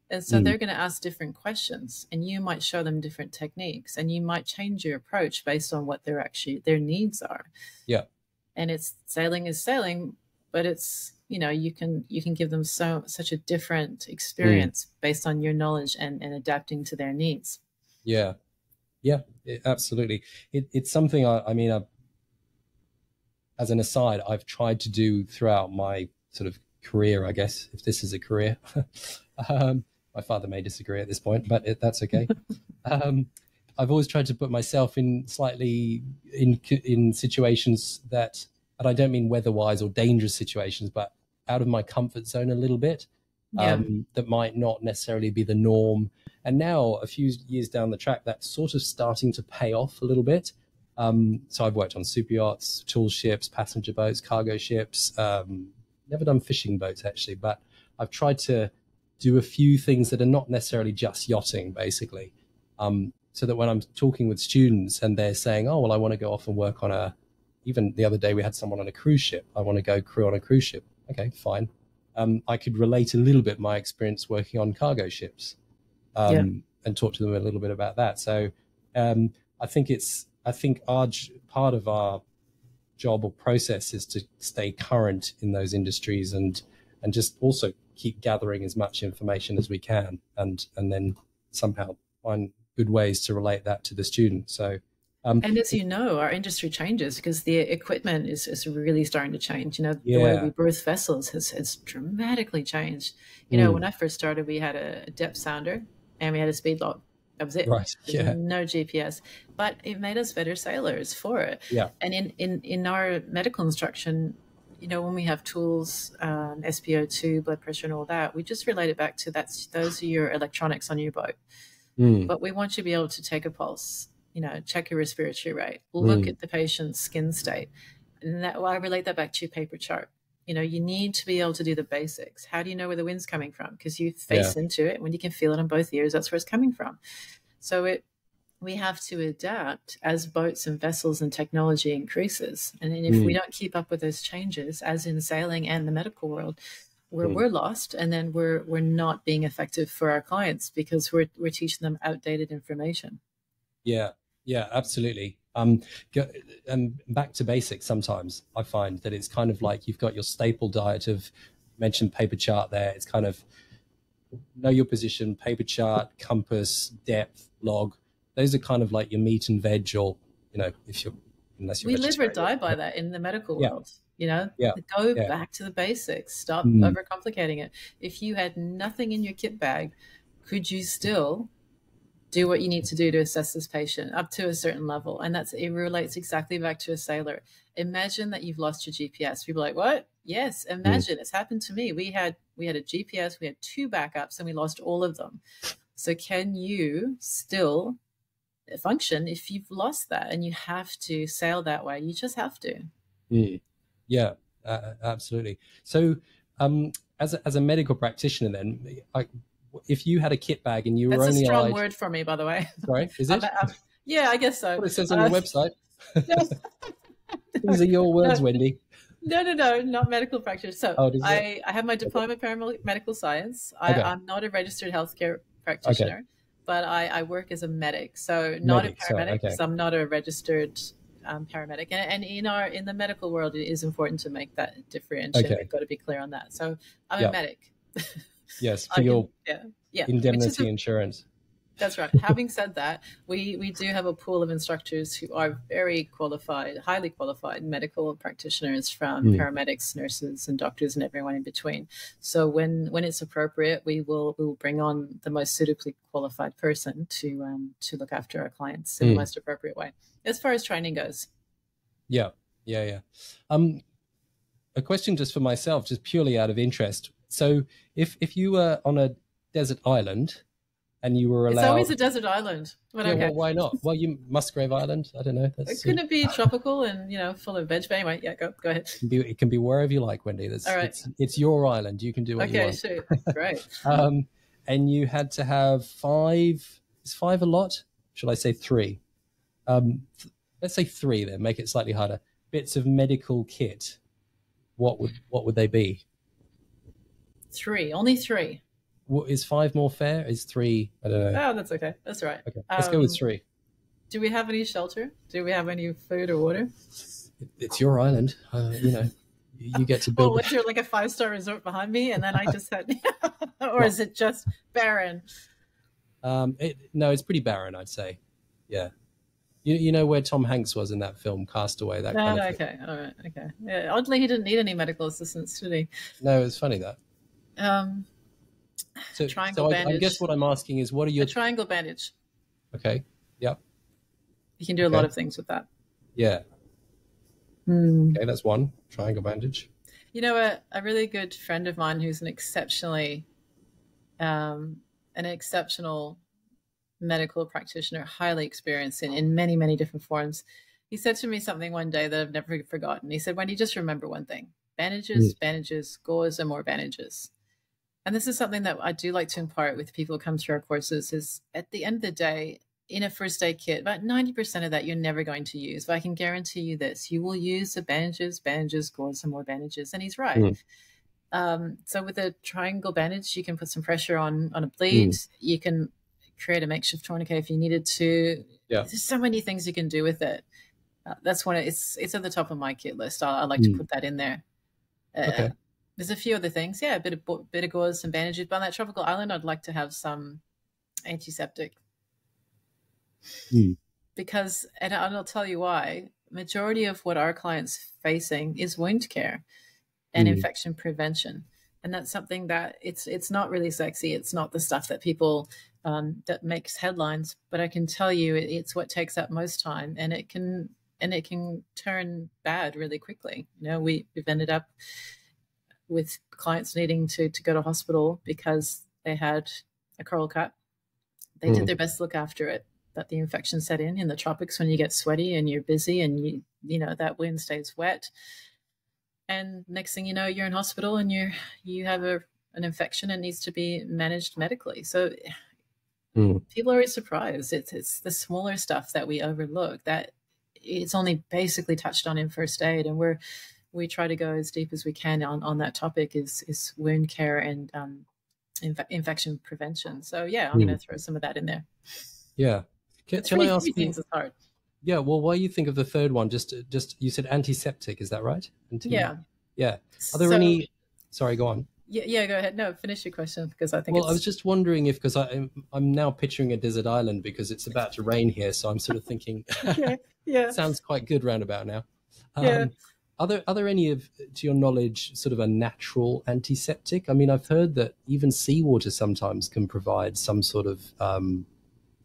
And so they're going to ask different questions, and you might show them different techniques, and you might change your approach based on what their needs are. Yeah. And sailing is sailing, but it's, you can give them such a different experience based on your knowledge and adapting to their needs. Yeah, absolutely. It's something as an aside, I've tried to do throughout my sort of career, I guess, if this is a career. My father may disagree at this point, but that's okay. I've always tried to put myself in slightly in situations that, and I don't mean weather-wise or dangerous situations, but out of my comfort zone a little bit, that might not necessarily be the norm. And now, a few years down the track, that's sort of starting to pay off a little bit. So I've worked on super yachts, tool ships, passenger boats, cargo ships. Never done fishing boats, actually, but I've tried to do a few things that are not necessarily just yachting, basically. So that when I'm talking with students and they're saying, oh, well, I want to go off and work on even the other day we had someone on a cruise ship. I want to go crew on a cruise ship. Okay, fine. I could relate a little bit my experience working on cargo ships and talk to them a little bit about that. So I think part of our job or process is to stay current in those industries and just also keep gathering as much information as we can and then somehow find good ways to relate that to the student. So and as you know, our industry changes because the equipment is really starting to change. The way we berth vessels has dramatically changed. When I first started, we had a depth sounder and we had a speed log. That was it. Right. Yeah. No GPS, but it made us better sailors for it. Yeah. And in our medical instruction, when we have tools, SpO2, blood pressure, and all that, we just relate it back to those are your electronics on your boat. But we want you to be able to take a pulse, check your respiratory rate, look at the patient's skin state. And I relate that back to your paper chart. You need to be able to do the basics. How do you know where the wind's coming from? Because you face into it when you can feel it on both ears, that's where it's coming from. So we have to adapt as boats and vessels and technology increases. And then if we don't keep up with those changes, as in sailing and the medical world, we're lost, and then we're not being effective for our clients because we're teaching them outdated information. Yeah, absolutely. And back to basics. Sometimes I find that it's kind of like you've got your staple diet of, mentioned paper chart there. It's kind of know your position, paper chart, compass, depth, log. Those are kind of like your meat and veg, or unless you're we live or die by that in the medical world. Go back to the basics. Stop overcomplicating it. If you had nothing in your kit bag, could you still do what you need to do to assess this patient up to a certain level? And it relates exactly back to a sailor. Imagine that you've lost your GPS. People are like, what? Yes, imagine. It's happened to me. We had a GPS, we had 2 backups, and we lost all of them. So can you still function if you've lost that? And you have to sail that way. You just have to. Yeah, Absolutely. So, as a medical practitioner, then, if you had a kit bag and you were That's a only strong allowed, word for me, by the way. sorry, is it? Yeah, I guess so. What it says on your website. No, These are your words, no, Wendy. no, not medical practitioner. So Oh, does it? I have my Okay. diploma in paramedical science. Okay. I'm not a registered healthcare Okay. practitioner, but I work as a medic. So not a Medic. Sorry. paramedic, Okay. because I'm not a registered paramedic. And in the medical world, it is important to make that differentiation. Okay. We've got to be clear on that. So I'm Yeah. a medic. Yes, for your yeah, indemnity insurance. That's right. Having said that, we do have a pool of instructors who are very qualified, highly qualified medical practitioners, from paramedics, nurses, and doctors, and everyone in between. So when it's appropriate, we will bring on the most suitably qualified person to look after our clients in the most appropriate way, as far as training goes. Yeah. A question just for myself, just purely out of interest. So if you were on a desert island and you were allowed... It's always a desert island. But yeah, okay. well, why not? Well, Musgrave Island, I don't know. Couldn't it be tropical and, full of veg? But anyway, yeah, go ahead. It can be wherever you like, Wendy. All right. It's your island. You can do what you want. Okay, sure. Great. And you had to have 5... Is 5 a lot? Should I say 3? Let's say 3 then, make it slightly harder. Bits of medical kit. What would they be? 3, only 3. Is 5 more fair? Is 3? I don't know. Oh, that's okay. That's all right. Okay, let's go with 3. Do we have any shelter? Do we have any food or water? It's your island. You get to build. Well, was there like a 5-star resort behind me, and then I just had, or is it just barren? No, it's pretty barren, I'd say. Yeah. You know where Tom Hanks was in that film, Castaway? That kind of thing. Okay, all right, okay. Yeah, oddly, he didn't need any medical assistance, did he? No, it's funny that. Triangle bandage. I guess what I'm asking is, what are your... A triangle bandage. Okay, yep. You can do a lot of things with that. Yeah. Okay, that's one. Triangle bandage. A really good friend of mine who's an exceptional medical practitioner, highly experienced in many, many different forms. He said to me something one day that I've never forgotten. He said, Wendy, just remember one thing: bandages, gauze, and more bandages. And this is something that I do like to impart with people who come through our courses, is at the end of the day, in a first aid kit, about 90% of that you're never going to use. But I can guarantee you this: you will use the bandages, gauze, and more bandages. And he's right. So with a triangle bandage, you can put some pressure on a bleed. You can create a makeshift tourniquet if you needed to. Yeah. There's so many things you can do with it. That's one. It's at the top of my kit list. I like to put that in there. Okay. There's a few other things. Yeah, a bit of gauze, some bandages. But on that tropical island, I'd like to have some antiseptic. Because, and I'll tell you why, majority of what our clients facing is wound care and infection prevention. And that's something that it's not really sexy. It's not the stuff that people, that makes headlines, but I can tell you it's what takes up most time, and it can turn bad really quickly. We've ended up with clients needing to go to hospital because they had a coral cut. They did their best to look after it, but the infection set in the tropics when you get sweaty and you're busy and that wound stays wet. And next thing you know, you're in hospital and you have an infection and needs to be managed medically. So people are always surprised. It's the smaller stuff that we overlook, that it's only basically touched on in first aid. And we try to go as deep as we can on that topic is wound care and infection prevention. So yeah, I'm going to throw some of that in there. Yeah. Can I ask you? Things is hard. Yeah. Well, why you think of the third one? Just you said antiseptic. Is that right? Yeah. Yeah. Are there any? Sorry, go on. Yeah. Go ahead. No, finish your question, because I think. Well, I was just wondering because I'm now picturing a desert island because it's about to rain here, so I'm sort of thinking. Yeah. Sounds quite good roundabout now. Yeah. Are there any to your knowledge, sort of a natural antiseptic? I mean, I've heard that even seawater sometimes can provide some sort of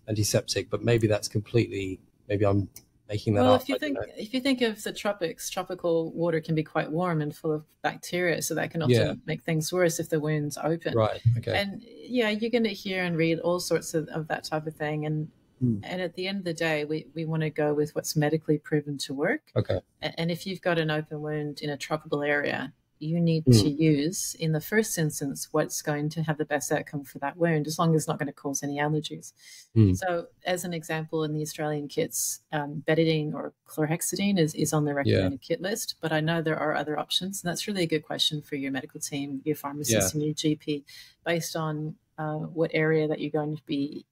antiseptic, but maybe I'm making that up. If you think of the tropics, tropical water can be quite warm and full of bacteria, so that can often make things worse if the wound's open. Right. Okay. And yeah, you're going to hear and read all sorts of that type of thing. And Mm. And at the end of the day, we want to go with what's medically proven to work. Okay. And if you've got an open wound in a tropical area, you need to Mm. use, in the first instance, what's going to have the best outcome for that wound, as long as it's not going to cause any allergies. Mm. So, as an example, in the Australian kits, betadine or chlorhexidine is on the recommended kit list, but I know there are other options. And that's really a good question for your medical team, your pharmacist, and your GP, based on what area that you're going to be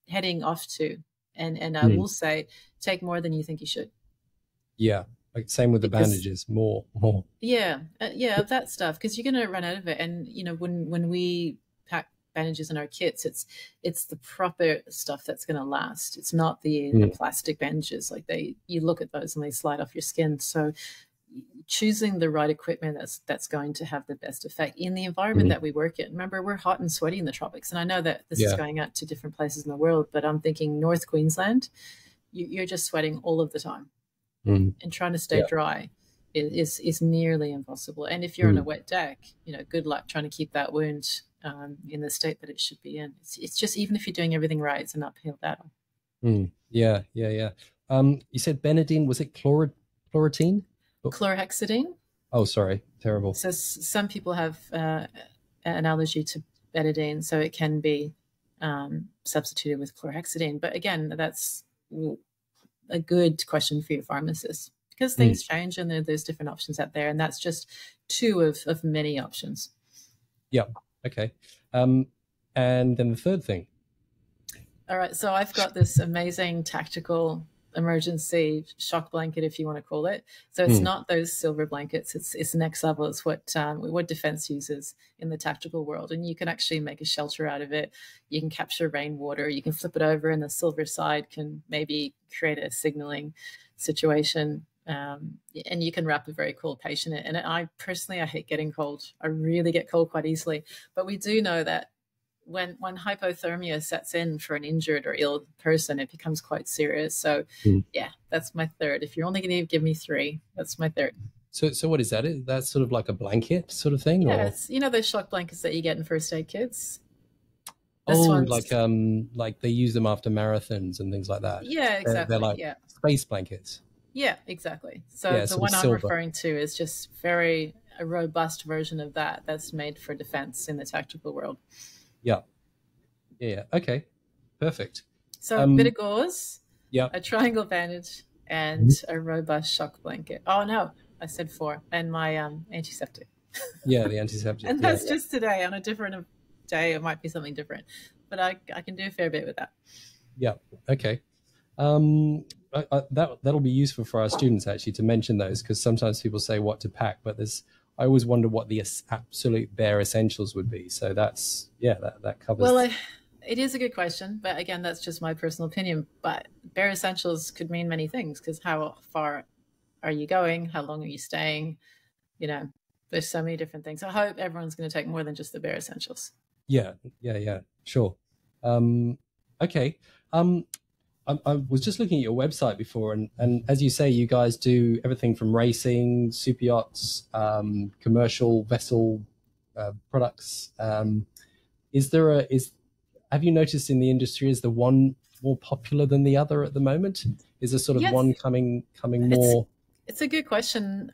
heading off to. And I will say, take more than you think you should. Yeah. Like same with the Because bandages, more. yeah, of that stuff, because you're going to run out of it. And when we pack bandages in our kits, it's the proper stuff that's going to last. It's not the plastic bandages. Like you look at those and they slide off your skin. So choosing the right equipment that's going to have the best effect in the environment that we work in. Remember, we're hot and sweaty in the tropics, and I know that this is going out to different places in the world, but I'm thinking North Queensland, you're just sweating all of the time. And trying to stay dry is nearly impossible. And if you're on a wet deck, good luck trying to keep that wound in the state that it should be in. It's just, even if you're doing everything right, it's an uphill battle. Yeah. You said Benadine, was it chloroquine? Chlorhexidine. Oh, sorry, terrible. So some people have an allergy to betadine, so it can be substituted with chlorhexidine. But again, that's a good question for your pharmacist, because things change and there's different options out there, and that's just two of many options. Yeah. Okay. And then the third thing. All right. So I've got this amazing tactical emergency shock blanket, if you want to call it. So it's not those silver blankets. It's next level. It's what defense uses in the tactical world, and you can actually make a shelter out of it. You can capture rainwater. You can flip it over, and the silver side can maybe create a signaling situation. And you can wrap a very cold patient in it. And I hate getting cold. I really get cold quite easily. But we do know that when hypothermia sets in for an injured or ill person, it becomes quite serious. So yeah, that's my third. If you're only going to give me three, that's my third. So what is that? Is that sort of like a blanket sort of thing? Yeah, or? it's, those shock blankets that you get in first aid kits. Like they use them after marathons and things like that. Yeah, exactly. They're like space blankets. Yeah, exactly. So the one I'm referring to is just a robust version of that's made for defense in the tactical world. Yeah. Okay. Perfect. So a bit of gauze, a triangle bandage, and a robust shock blanket. Oh no, I said 4, and my antiseptic. Yeah, the antiseptic. And that's just today. On a different day, it might be something different, but I can do a fair bit with that. Yeah. Okay. That'll be useful for our students actually to mention those, because sometimes people say what to pack, but I always wonder what the absolute bare essentials would be. So that's that covers. Well, it is a good question, but again, that's just my personal opinion. But bare essentials could mean many things, because how far are you going? How long are you staying? There's so many different things. I hope everyone's going to take more than just the bare essentials. Yeah, sure. Okay. I was just looking at your website before, and as you say, you guys do everything from racing, super yachts, commercial vessel products. Have you noticed in the industry, is the one more popular than the other at the moment? Is there sort of one coming more? It's a good question.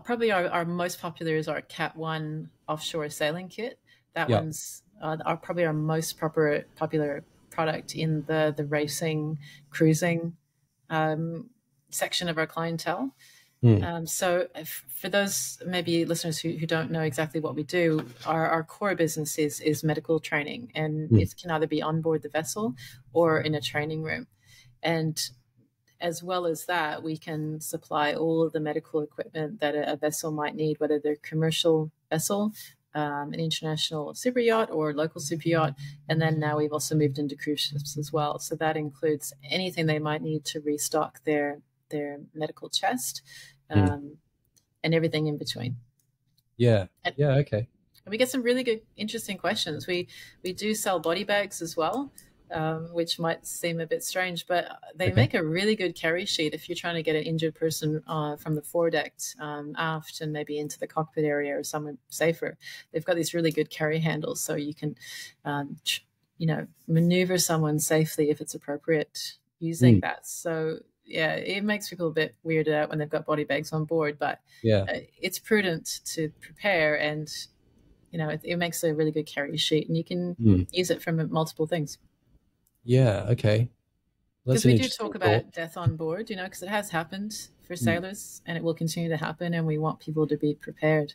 Probably our most popular is our Cat 1 offshore sailing kit. That one's probably our most popular product in the racing, cruising section of our clientele. So for those maybe listeners who don't know exactly what we do, our core business is medical training, and it can either be on board the vessel or in a training room. And as well as that, we can supply all of the medical equipment that a vessel might need, whether they're commercial vessel, an international super yacht or local super yacht. And then now we've also moved into cruise ships as well. So that includes anything they might need to restock their medical chest, and everything in between. Yeah. Okay. And we get some really good, interesting questions. We do sell body bags as well, which might seem a bit strange, but they make a really good carry sheet if you're trying to get an injured person from the foredeck aft and maybe into the cockpit area or somewhere safer. They've got these really good carry handles, so you can maneuver someone safely if it's appropriate using that. So yeah, it makes people a bit weirded out when they've got body bags on board, but it's prudent to prepare, and it makes a really good carry sheet, and you can use it for multiple things. Yeah. Okay. Because we do talk about death on board, because it has happened for sailors, and it will continue to happen, and we want people to be prepared.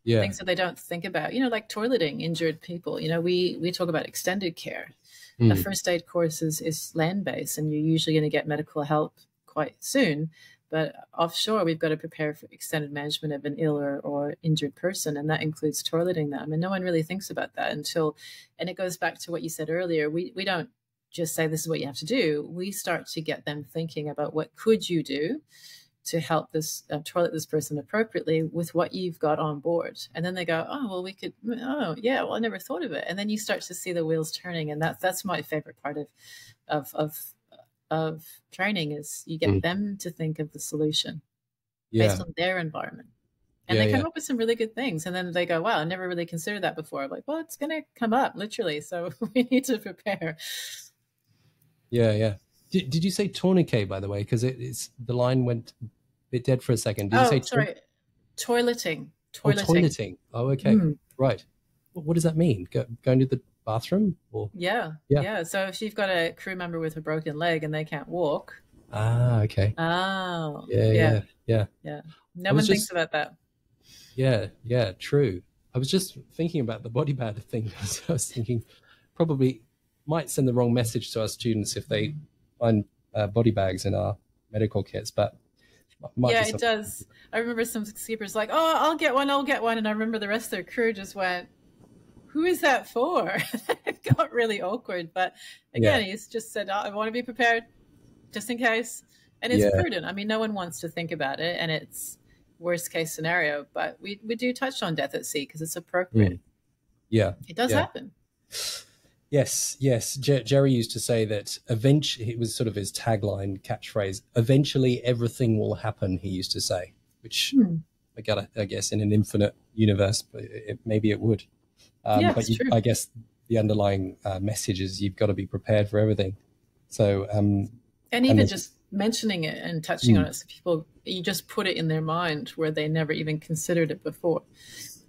Yeah. Things that they don't think about, like toileting injured people. We talk about extended care. A first aid course is land-based, and you're usually going to get medical help quite soon. But offshore, we've got to prepare for extended management of an ill or injured person, and that includes toileting them. And no one really thinks about that and it goes back to what you said earlier. We don't just say this is what you have to do. We start to get them thinking about what could you do to help this toilet this person appropriately with what you've got on board. And then they go, oh, well, we could, oh, yeah, well, I never thought of it. And then you start to see the wheels turning. And that's my favorite part of training is you get them to think of the solution based on their environment. And they come up with some really good things. And then they go, wow, I never really considered that before. I'm like, well, it's going to come up literally. So we need to prepare. Yeah, yeah. Did you say tourniquet, by the way? Because it's the line went a bit dead for a second. Did you say sorry, toileting. Oh, toileting. Oh, okay. Right. Well, what does that mean? Going to the bathroom? Or yeah. So if you've got a crew member with a broken leg and they can't walk. Ah, okay. Oh. Yeah. No one thinks about that. Yeah, true. I was just thinking about the body bag thing. I was thinking probably might send the wrong message to our students if they find body bags in our medical kits, but it does. I remember some skippers like, oh, I'll get one. And I remember the rest of their crew just went, who is that for? It got really awkward. But again, he's just said, oh, I want to be prepared just in case. And it's prudent. I mean, no one wants to think about it, and it's worst case scenario, but we do touch on death at sea because it's appropriate. Yeah. It does happen. Yes. Jerry used to say that eventually, it was sort of his tagline, catchphrase, eventually everything will happen, he used to say, which I guess in an infinite universe, maybe it would. But I guess the underlying message is you've got to be prepared for everything. So, and even just mentioning it and touching on it, so people, you just put it in their mind where they never even considered it before.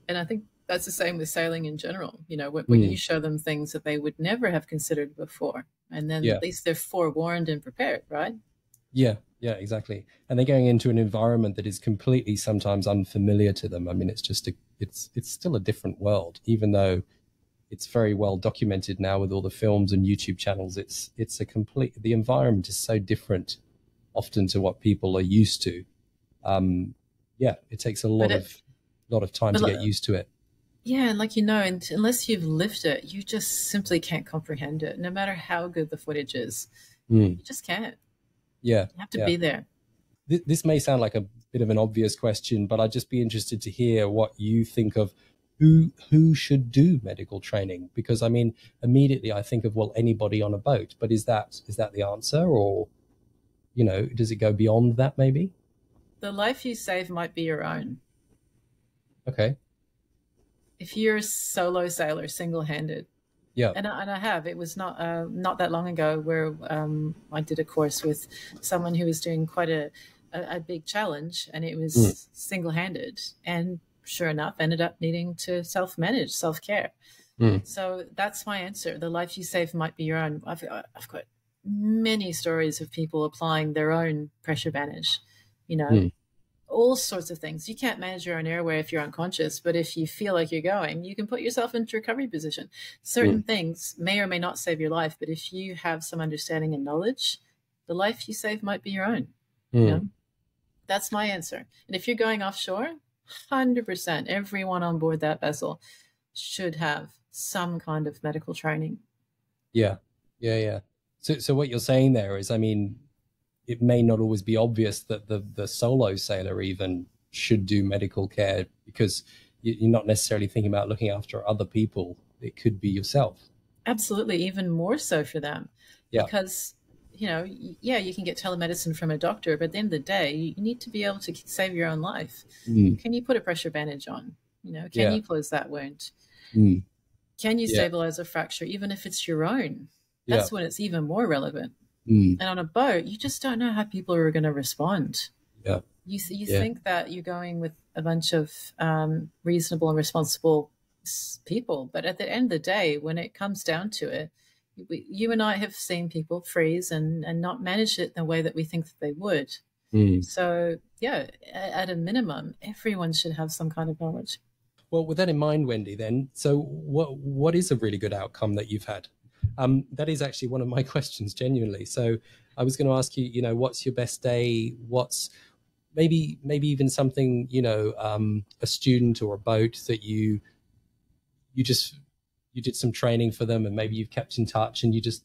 And I think that's the same with sailing in general. When you show them things that they would never have considered before, and then at least they're forewarned and prepared, right? Yeah, exactly. And they're going into an environment that is completely sometimes unfamiliar to them. I mean, it's still a different world, even though it's very well documented now with all the films and YouTube channels. The environment is so different often to what people are used to. It takes a lot of time to get used to it. Yeah, and unless you've lived it, you just simply can't comprehend it, no matter how good the footage is. You just can't. Yeah. You have to be there. This may sound like a bit of an obvious question, but I'd just be interested to hear what you think of who should do medical training, because I mean, immediately I think of, well, anybody on a boat, but is that the answer, or, does it go beyond that maybe? The life you save might be your own. Okay. If you're a solo sailor, single-handed, and I have. It was not that long ago where I did a course with someone who was doing quite a big challenge, and it was single-handed, and sure enough, ended up needing to self-manage, self-care. So that's my answer. The life you save might be your own. I've got many stories of people applying their own pressure manage, all sorts of things. You can't manage your own airway if you're unconscious, but if you feel like you're going, you can put yourself into recovery position. Certain things may or may not save your life, but if you have some understanding and knowledge, the life you save might be your own. That's my answer. And if you're going offshore, 100%, everyone on board that vessel should have some kind of medical training. Yeah. So what you're saying there is, I mean, it may not always be obvious that the solo sailor even should do medical care, because you're not necessarily thinking about looking after other people. It could be yourself. Absolutely. Even more so for them. Because, you can get telemedicine from a doctor, but at the end of the day, you need to be able to save your own life. Can you put a pressure bandage on? Can you close that wound? Can you Yeah. stabilize a fracture, even if it's your own? Yeah. That's when it's even more relevant. Mm. And on a boat, you just don't know how people are going to respond. Yeah. You Yeah. think that you're going with a bunch of reasonable and responsible people, but at the end of the day, when it comes down to it, you and I have seen people freeze and not manage it in the way that we think that they would. Mm. So yeah, at a minimum, everyone should have some kind of knowledge. Well, with that in mind, Wendy, then, so what is a really good outcome that you've had? That is actually one of my questions, genuinely. So I was going to ask you, what's your best day? What's maybe even something, a student or a boat that you just you did some training for them, and maybe you've kept in touch, and you just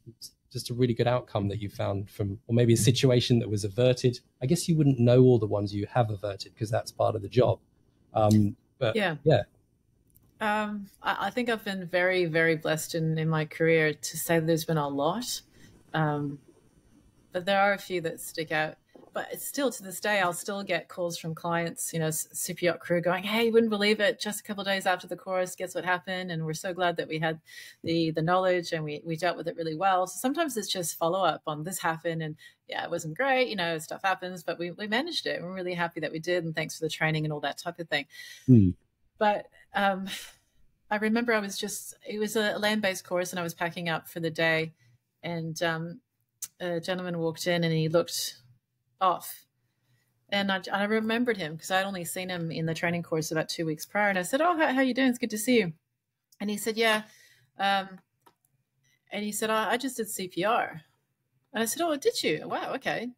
a really good outcome that you found from, or maybe a situation that was averted. I guess you wouldn't know all the ones you have averted because that's part of the job. But Yeah. yeah. I think I've been very, very blessed in my career to say that there's been a lot. But there are a few that stick out. But it's still, to this day, I'll still get calls from clients, super yacht crew going, hey, you wouldn't believe it. Just a couple of days after the course, guess what happened? And we're so glad that we had the knowledge and we dealt with it really well. So sometimes it's just follow up on this happened. And yeah, it wasn't great. Stuff happens, but we managed it. We're really happy that we did. And thanks for the training and all that type of thing. Mm. But I remember it was a land-based course and I was packing up for the day. And a gentleman walked in and he looked off. And I remembered him because I'd only seen him in the training course about 2 weeks prior. And I said, oh, how you doing? It's good to see you. And he said, yeah. And he said, I just did CPR. And I said, oh, did you? Wow, okay.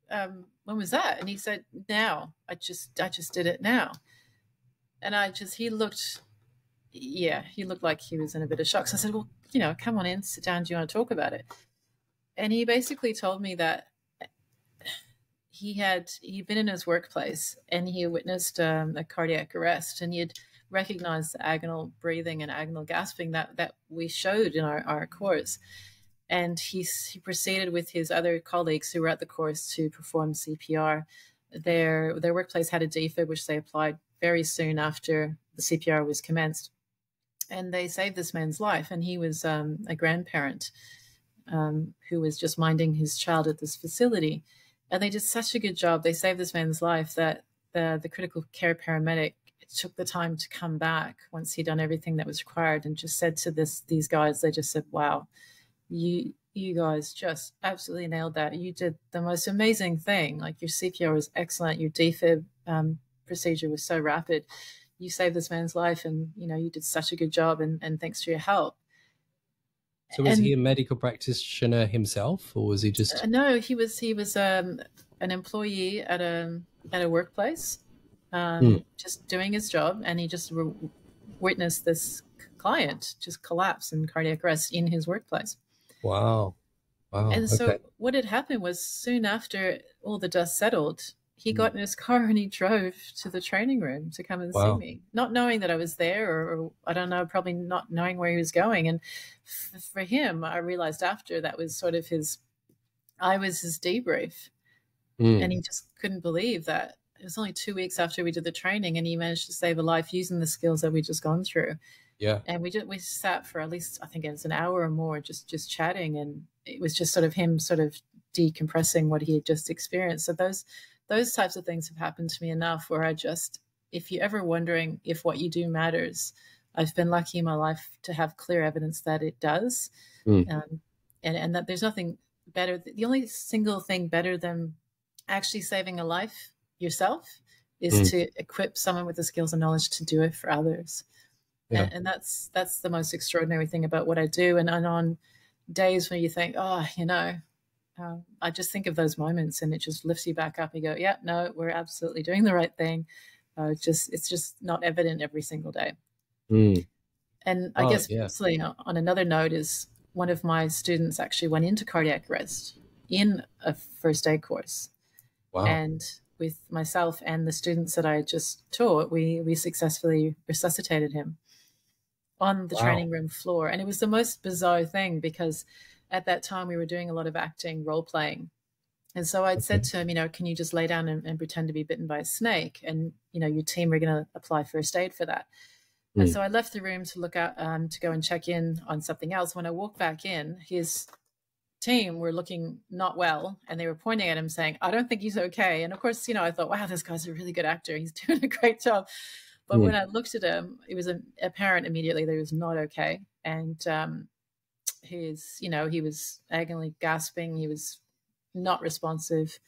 When was that? And he said, now. I just did it now. And he looked like he was in a bit of shock. So I said, well, come on in, sit down. Do you want to talk about it? And he basically told me that he'd been in his workplace and he witnessed a cardiac arrest, and he had recognized the agonal breathing and agonal gasping that we showed in our course. And he proceeded with his other colleagues who were at the course to perform CPR. Their workplace had a defib, which they applied very soon after the CPR was commenced. And they saved this man's life. And he was a grandparent who was just minding his child at this facility. And they did such a good job. They saved this man's life that the critical care paramedic took the time to come back once he'd done everything that was required and just said to these guys, they just said, wow, you guys just absolutely nailed that. You did the most amazing thing. Like, your CPR was excellent. Your defib procedure was so rapid. You saved this man's life, and you did such a good job, and thanks for your help. So was he a medical practitioner himself, or was he just? No, he was an employee at a workplace, just doing his job, and he just witnessed this client just collapse in cardiac arrest in his workplace. Wow. And so what had happened was, soon after all the dust settled, he got in his car and he drove to the training room to come and see me, not knowing that I was there, or I don't know, probably not knowing where he was going. And for him, I realized after, that was sort of I was his debrief. And he just couldn't believe that it was only 2 weeks after we did the training and he managed to save a life using the skills that we just gone through. Yeah. And we sat for at least, I think it was an hour or more, just chatting. And it was just sort of him sort of decompressing what he had just experienced. So those types of things have happened to me enough where if you're ever wondering if what you do matters, I've been lucky in my life to have clear evidence that it does. And that there's nothing better. The only single thing better than actually saving a life yourself is to equip someone with the skills and knowledge to do it for others. Yeah. And that's the most extraordinary thing about what I do. And on days when you think, I just think of those moments and it just lifts you back up. You go, yeah, no, we're absolutely doing the right thing. It's just not evident every single day. And I guess mostly on another note is, one of my students actually went into cardiac arrest in a first aid course. Wow. And with myself and the students that I just taught, we successfully resuscitated him on the training room floor. And it was the most bizarre thing, because at that time we were doing a lot of acting, role playing. And so I'd said to him, can you just lay down and pretend to be bitten by a snake? And, your team are going to apply first aid for that. And Mm. so I left the room to look at to go and check in on something else. When I walked back in, his team were looking not well, and they were pointing at him saying, "I don't think he's okay." And of course, I thought, wow, this guy's a really good actor, he's doing a great job. But when Mm. I looked at him, it was apparent immediately that he was not okay. And he was agonally gasping, he was not responsive.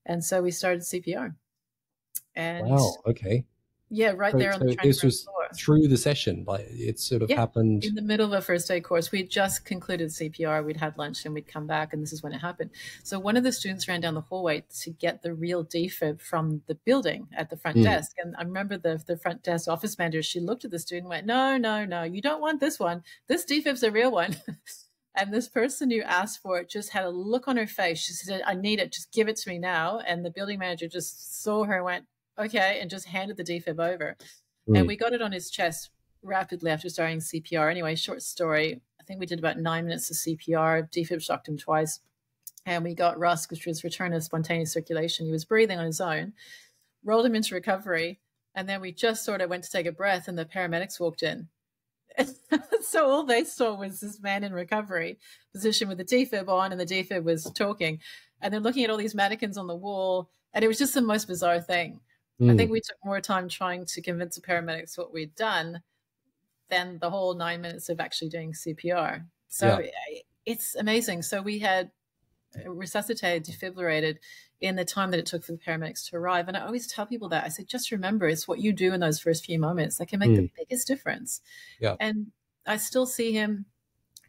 And so we started CPR. And Wow. Okay. yeah, right So, there on the so training this room was floor. through the session, like it sort of Yeah, happened. in the middle of a first aid course. We'd just concluded CPR, we'd had lunch, and we'd come back, and this is when it happened. So one of the students ran down the hallway to get the real defib from the building at the front Mm. desk. And I remember the front desk office manager, she looked at the student and went, "No, no, no, you don't want this one. This defib's a real one." And this person who asked for it just had a look on her face. She said, "I need it. Just give it to me now." And the building manager just saw her and went, "Okay," and just handed the defib over. And Mm. we got it on his chest rapidly after starting CPR. Anyway, short story. I think we did about 9 minutes of CPR. Defib shocked him twice. And we got RUSC, which was return of spontaneous circulation. He was breathing on his own, rolled him into recovery. And then we just sort of went to take a breath, and the paramedics walked in. So all they saw was this man in recovery, positioned with the defib on, and the defib was talking. And they're looking at all these mannequins on the wall. And it was just the most bizarre thing. I think Mm. we took more time trying to convince the paramedics what we'd done than the whole 9 minutes of actually doing CPR. So Yeah. it's amazing. So we had resuscitated, defibrillated in the time that it took for the paramedics to arrive. And I always tell people that. I said, just remember, it's what you do in those first few moments that can make the biggest difference. Yeah. And I still see him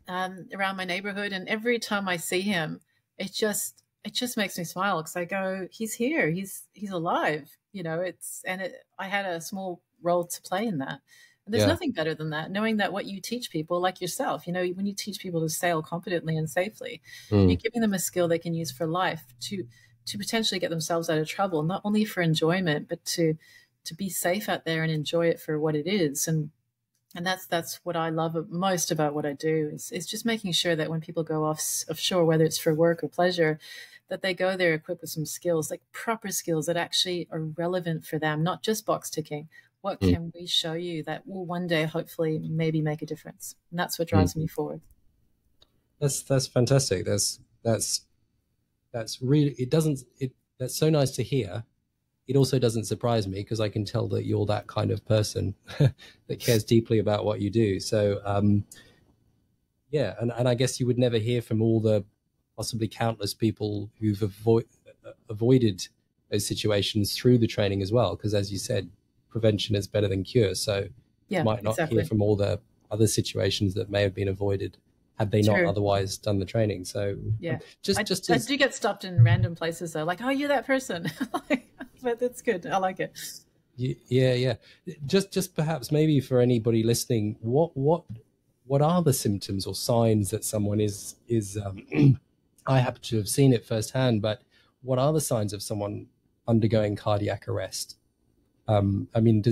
around my neighborhood. And every time I see him, it just makes me smile, because I go, he's here, he's alive. I had a small role to play in that. And there's Yeah. nothing better than that, knowing that what you teach people, like yourself, when you teach people to sail competently and safely, you're giving them a skill they can use for life to potentially get themselves out of trouble, not only for enjoyment, but to be safe out there and enjoy it for what it is. And that's what I love most about what I do, is just making sure that when people go offshore, whether it's for work or pleasure, that they go there equipped with some skills, like proper skills that actually are relevant for them, not just box ticking. What can we show you that will one day hopefully maybe make a difference? And that's what drives me forward. That's fantastic. That's really, that's so nice to hear. It also doesn't surprise me, because I can tell that you're that kind of person that cares deeply about what you do. So yeah, and I guess you would never hear from all the possibly countless people who've avoided those situations through the training as well, because as you said, prevention is better than cure. So Yeah, you might not exactly. hear from all the other situations that may have been avoided had they not otherwise done the training. So yeah, just I do get stopped in random places though, like, "Oh, you're that person." But it's good. I like it. Yeah. Just perhaps maybe for anybody listening, what are the symptoms or signs that someone is I happen to have seen it firsthand, but what are the signs of someone undergoing cardiac arrest? I mean,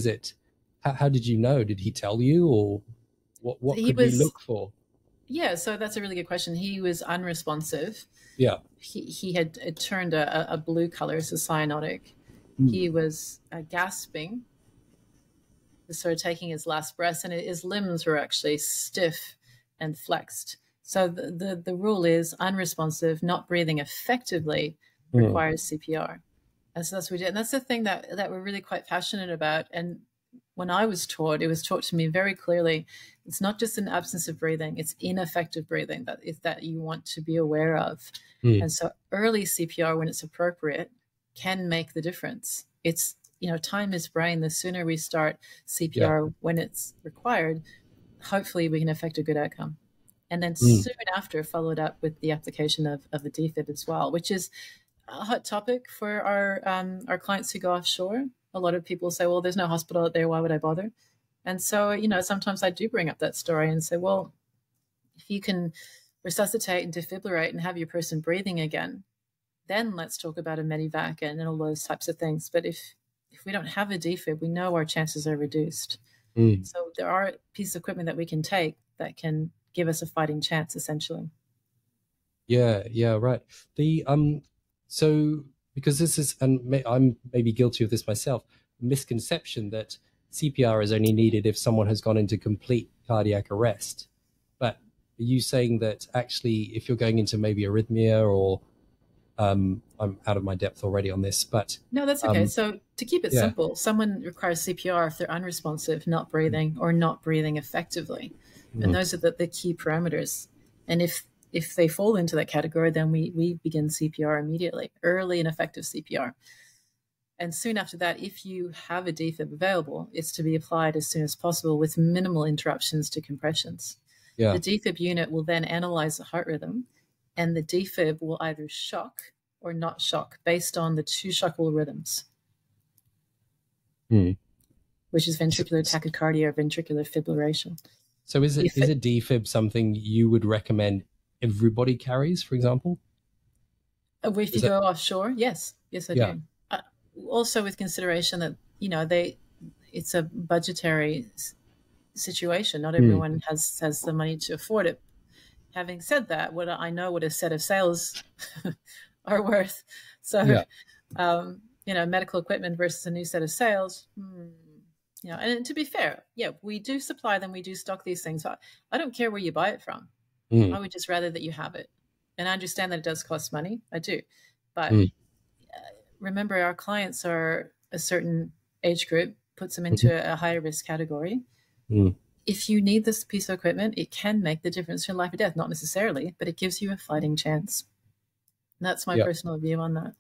how did you know? Did he tell you, or what could we look for? Yeah, so that's a really good question. He was unresponsive. Yeah. He had turned a blue color, so cyanotic. He was gasping, sort of taking his last breath, and his limbs were actually stiff and flexed. So the rule is unresponsive, not breathing effectively, requires CPR. And so that's what we did. And that's the thing that we're really quite passionate about. And when I was taught, it was taught to me very clearly, it's not just an absence of breathing, it's ineffective breathing that you want to be aware of. And so early CPR, when it's appropriate, can make the difference. It's, time is brain. The sooner we start CPR when it's required, hopefully we can affect a good outcome. And then soon after, followed up with the application of the defib as well, which is a hot topic for our clients who go offshore. A lot of people say, well, there's no hospital out there, why would I bother? And so, sometimes I do bring up that story and say, well, if you can resuscitate and defibrillate and have your person breathing again, then let's talk about a medevac and all those types of things. But if we don't have a defib, we know our chances are reduced. So there are pieces of equipment that we can take that can give us a fighting chance, essentially. Yeah, right. So because this is, and I'm maybe guilty of this myself, misconception that CPR is only needed if someone has gone into complete cardiac arrest. But are you saying that actually if you're going into maybe arrhythmia or I'm out of my depth already on this, but no, that's okay. So to keep it simple, someone requires CPR if they're unresponsive, not breathing, or not breathing effectively. And those are the key parameters. And if they fall into that category, then we begin CPR immediately, early and effective CPR. And soon after that, if you have a defib available, it's to be applied as soon as possible with minimal interruptions to compressions. Yeah. The defib unit will then analyze the heart rhythm, and the defib will either shock or not shock based on the two shockable rhythms, which is ventricular tachycardia or ventricular fibrillation. So is a defib something you would recommend everybody carries, for example? If you go offshore, yes. Yes, I do. Also with consideration that, it's a budgetary situation. Not everyone has the money to afford it. Having said that, I know what a set of sails are worth. So, medical equipment versus a new set of sails, and to be fair, we do supply them. We do stock these things. I don't care where you buy it from. I would just rather that you have it. And I understand that it does cost money. I do. But remember, our clients are a certain age group, puts them into a higher risk category. If you need this piece of equipment, it can make the difference in life or death. Not necessarily, but it gives you a fighting chance. And that's my personal view on that.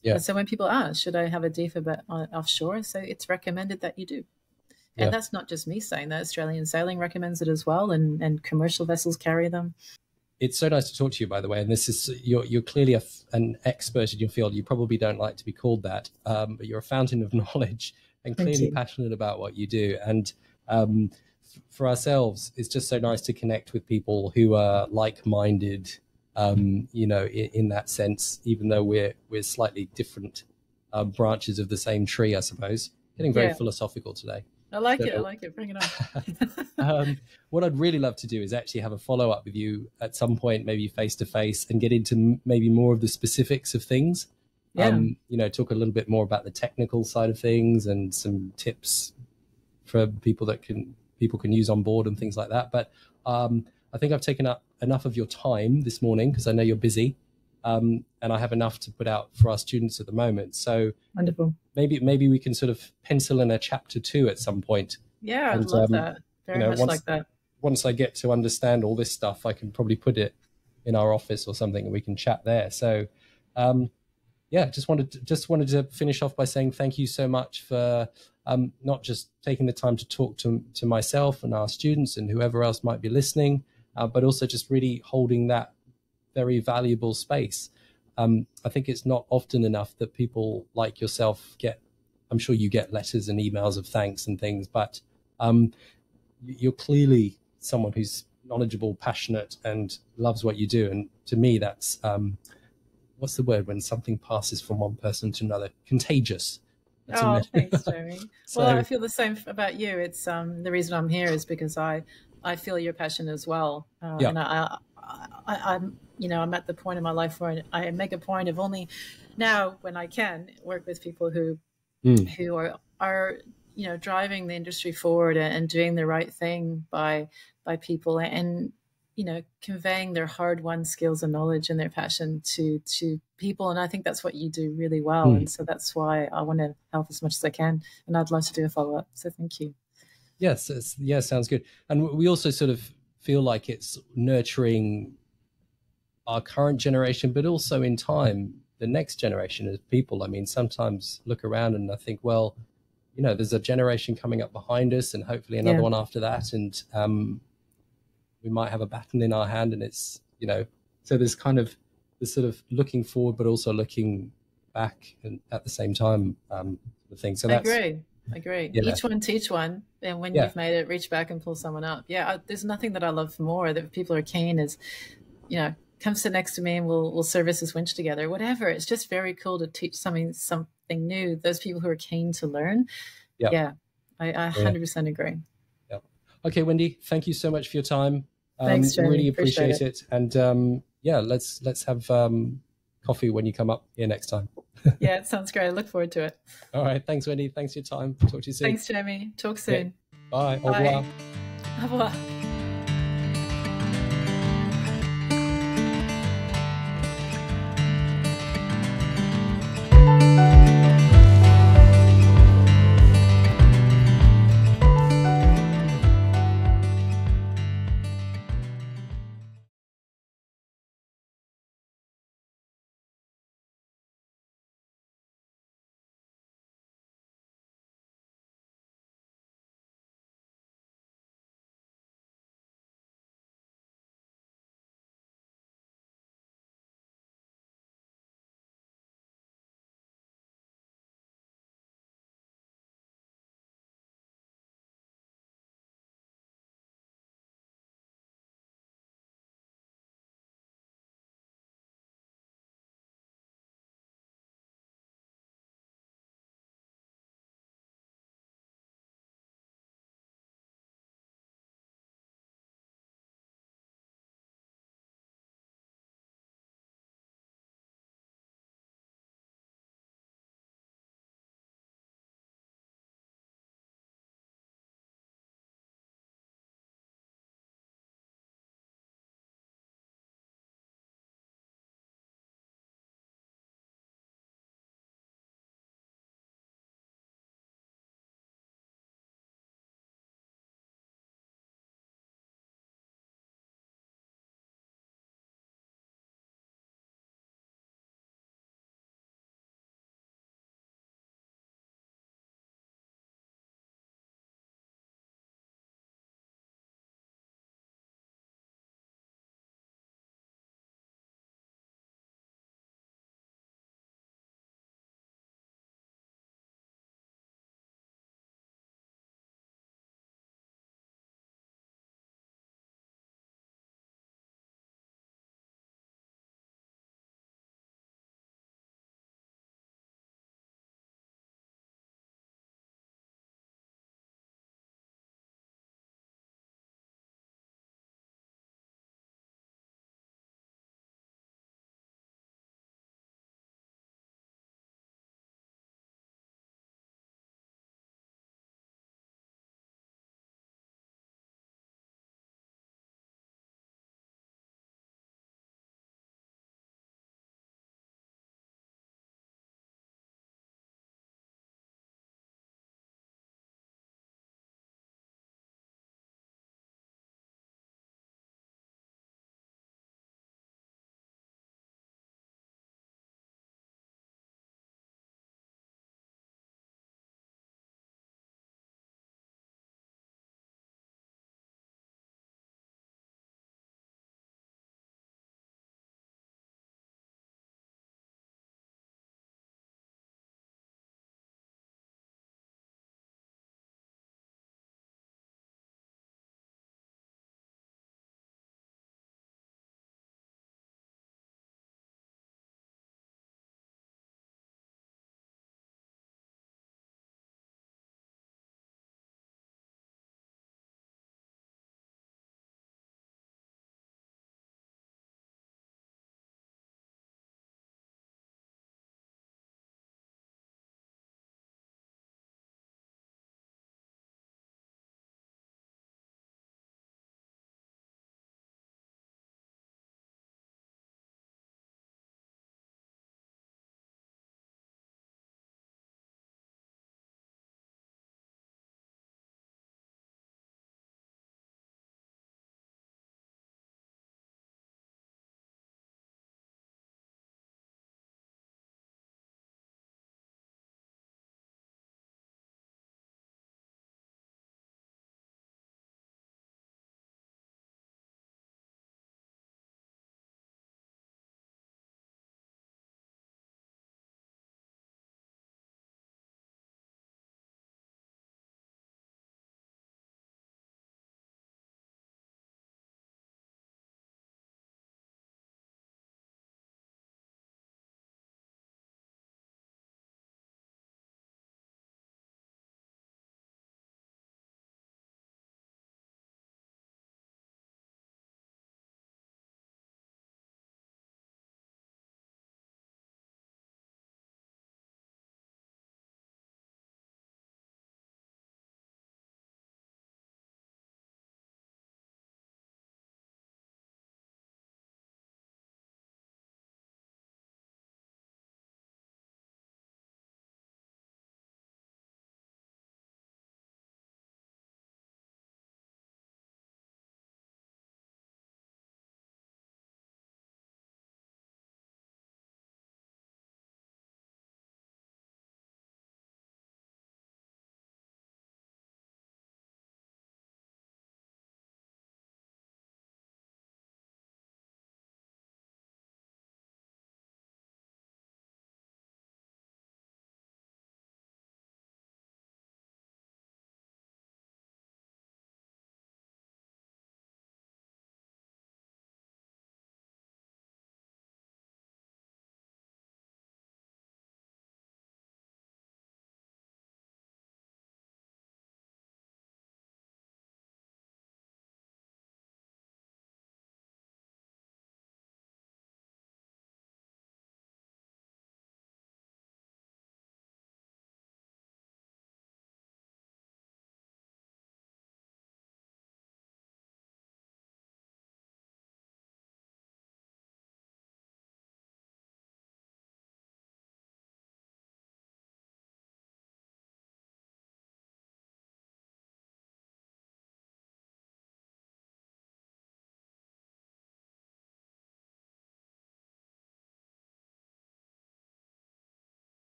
Yeah. So when people ask, should I have a defib offshore? So it's recommended that you do. And that's not just me saying that. Australian Sailing recommends it as well, and commercial vessels carry them. It's so nice to talk to you, by the way. And this is you're clearly an expert in your field. You probably don't like to be called that, but you're a fountain of knowledge and clearly passionate about what you do. And for ourselves, it's just so nice to connect with people who are like-minded, in that sense, even though we're slightly different branches of the same tree, I suppose. Getting very philosophical today. I like it. Bring it on. What I'd really love to do is actually have a follow-up with you at some point, maybe face-to-face, and get into maybe more of the specifics of things. Talk a little bit more about the technical side of things and some tips for people can use on board and things like that. But I think I've taken up enough of your time this morning because I know you're busy, and I have enough to put out for our students at the moment. So wonderful. Maybe we can sort of pencil in a chapter 2 at some point. Yeah, I'd love that. Very much like that. Once I get to understand all this stuff, I can probably put it in our office or something, and we can chat there. So, just wanted to finish off by saying thank you so much for not just taking the time to talk to myself and our students and whoever else might be listening, but also just really holding that very valuable space. I think it's not often enough that people like yourself I'm sure you get letters and emails of thanks and things, but you're clearly someone who's knowledgeable, passionate, and loves what you do. And to me, that's, what's the word when something passes from one person to another? Contagious. Thanks, Jeremy. Well, I feel the same about you. It's the reason I'm here is because I feel your passion as well. And I'm at the point in my life where I make a point of only now, when I can, work with people who are driving the industry forward and doing the right thing by people and conveying their hard-won skills and knowledge and their passion to people. And I think that's what you do really well. And so that's why I want to help as much as I can. And I'd love to do a follow-up. So thank you. Yes. Sounds good. And we also sort of feel like it's nurturing our current generation, but also in time, the next generation of people. I mean, sometimes look around and I think, well, there's a generation coming up behind us and hopefully another one after that. And we might have a baton in our hand, and it's, so there's kind of this sort of looking forward, but also looking back and at the same time, the thing. So that's, I agree. Yeah. Each one teach one. And when you've made it, reach back and pull someone up. There's nothing that I love more that people are keen is, come sit next to me and we'll service this winch together, whatever. It's just very cool to teach something new. Those people who are keen to learn. I 100% agree. Yeah. Okay, Wendy, thank you so much for your time. Thanks, Jeremy. Really appreciate it. And let's have coffee when you come up here next time. Yeah, it sounds great. I look forward to it. All right. Thanks, Wendy. Thanks for your time. Talk to you soon. Thanks, Jamie. Talk soon. Yeah. Bye. Au Bye. revoir. Au revoir.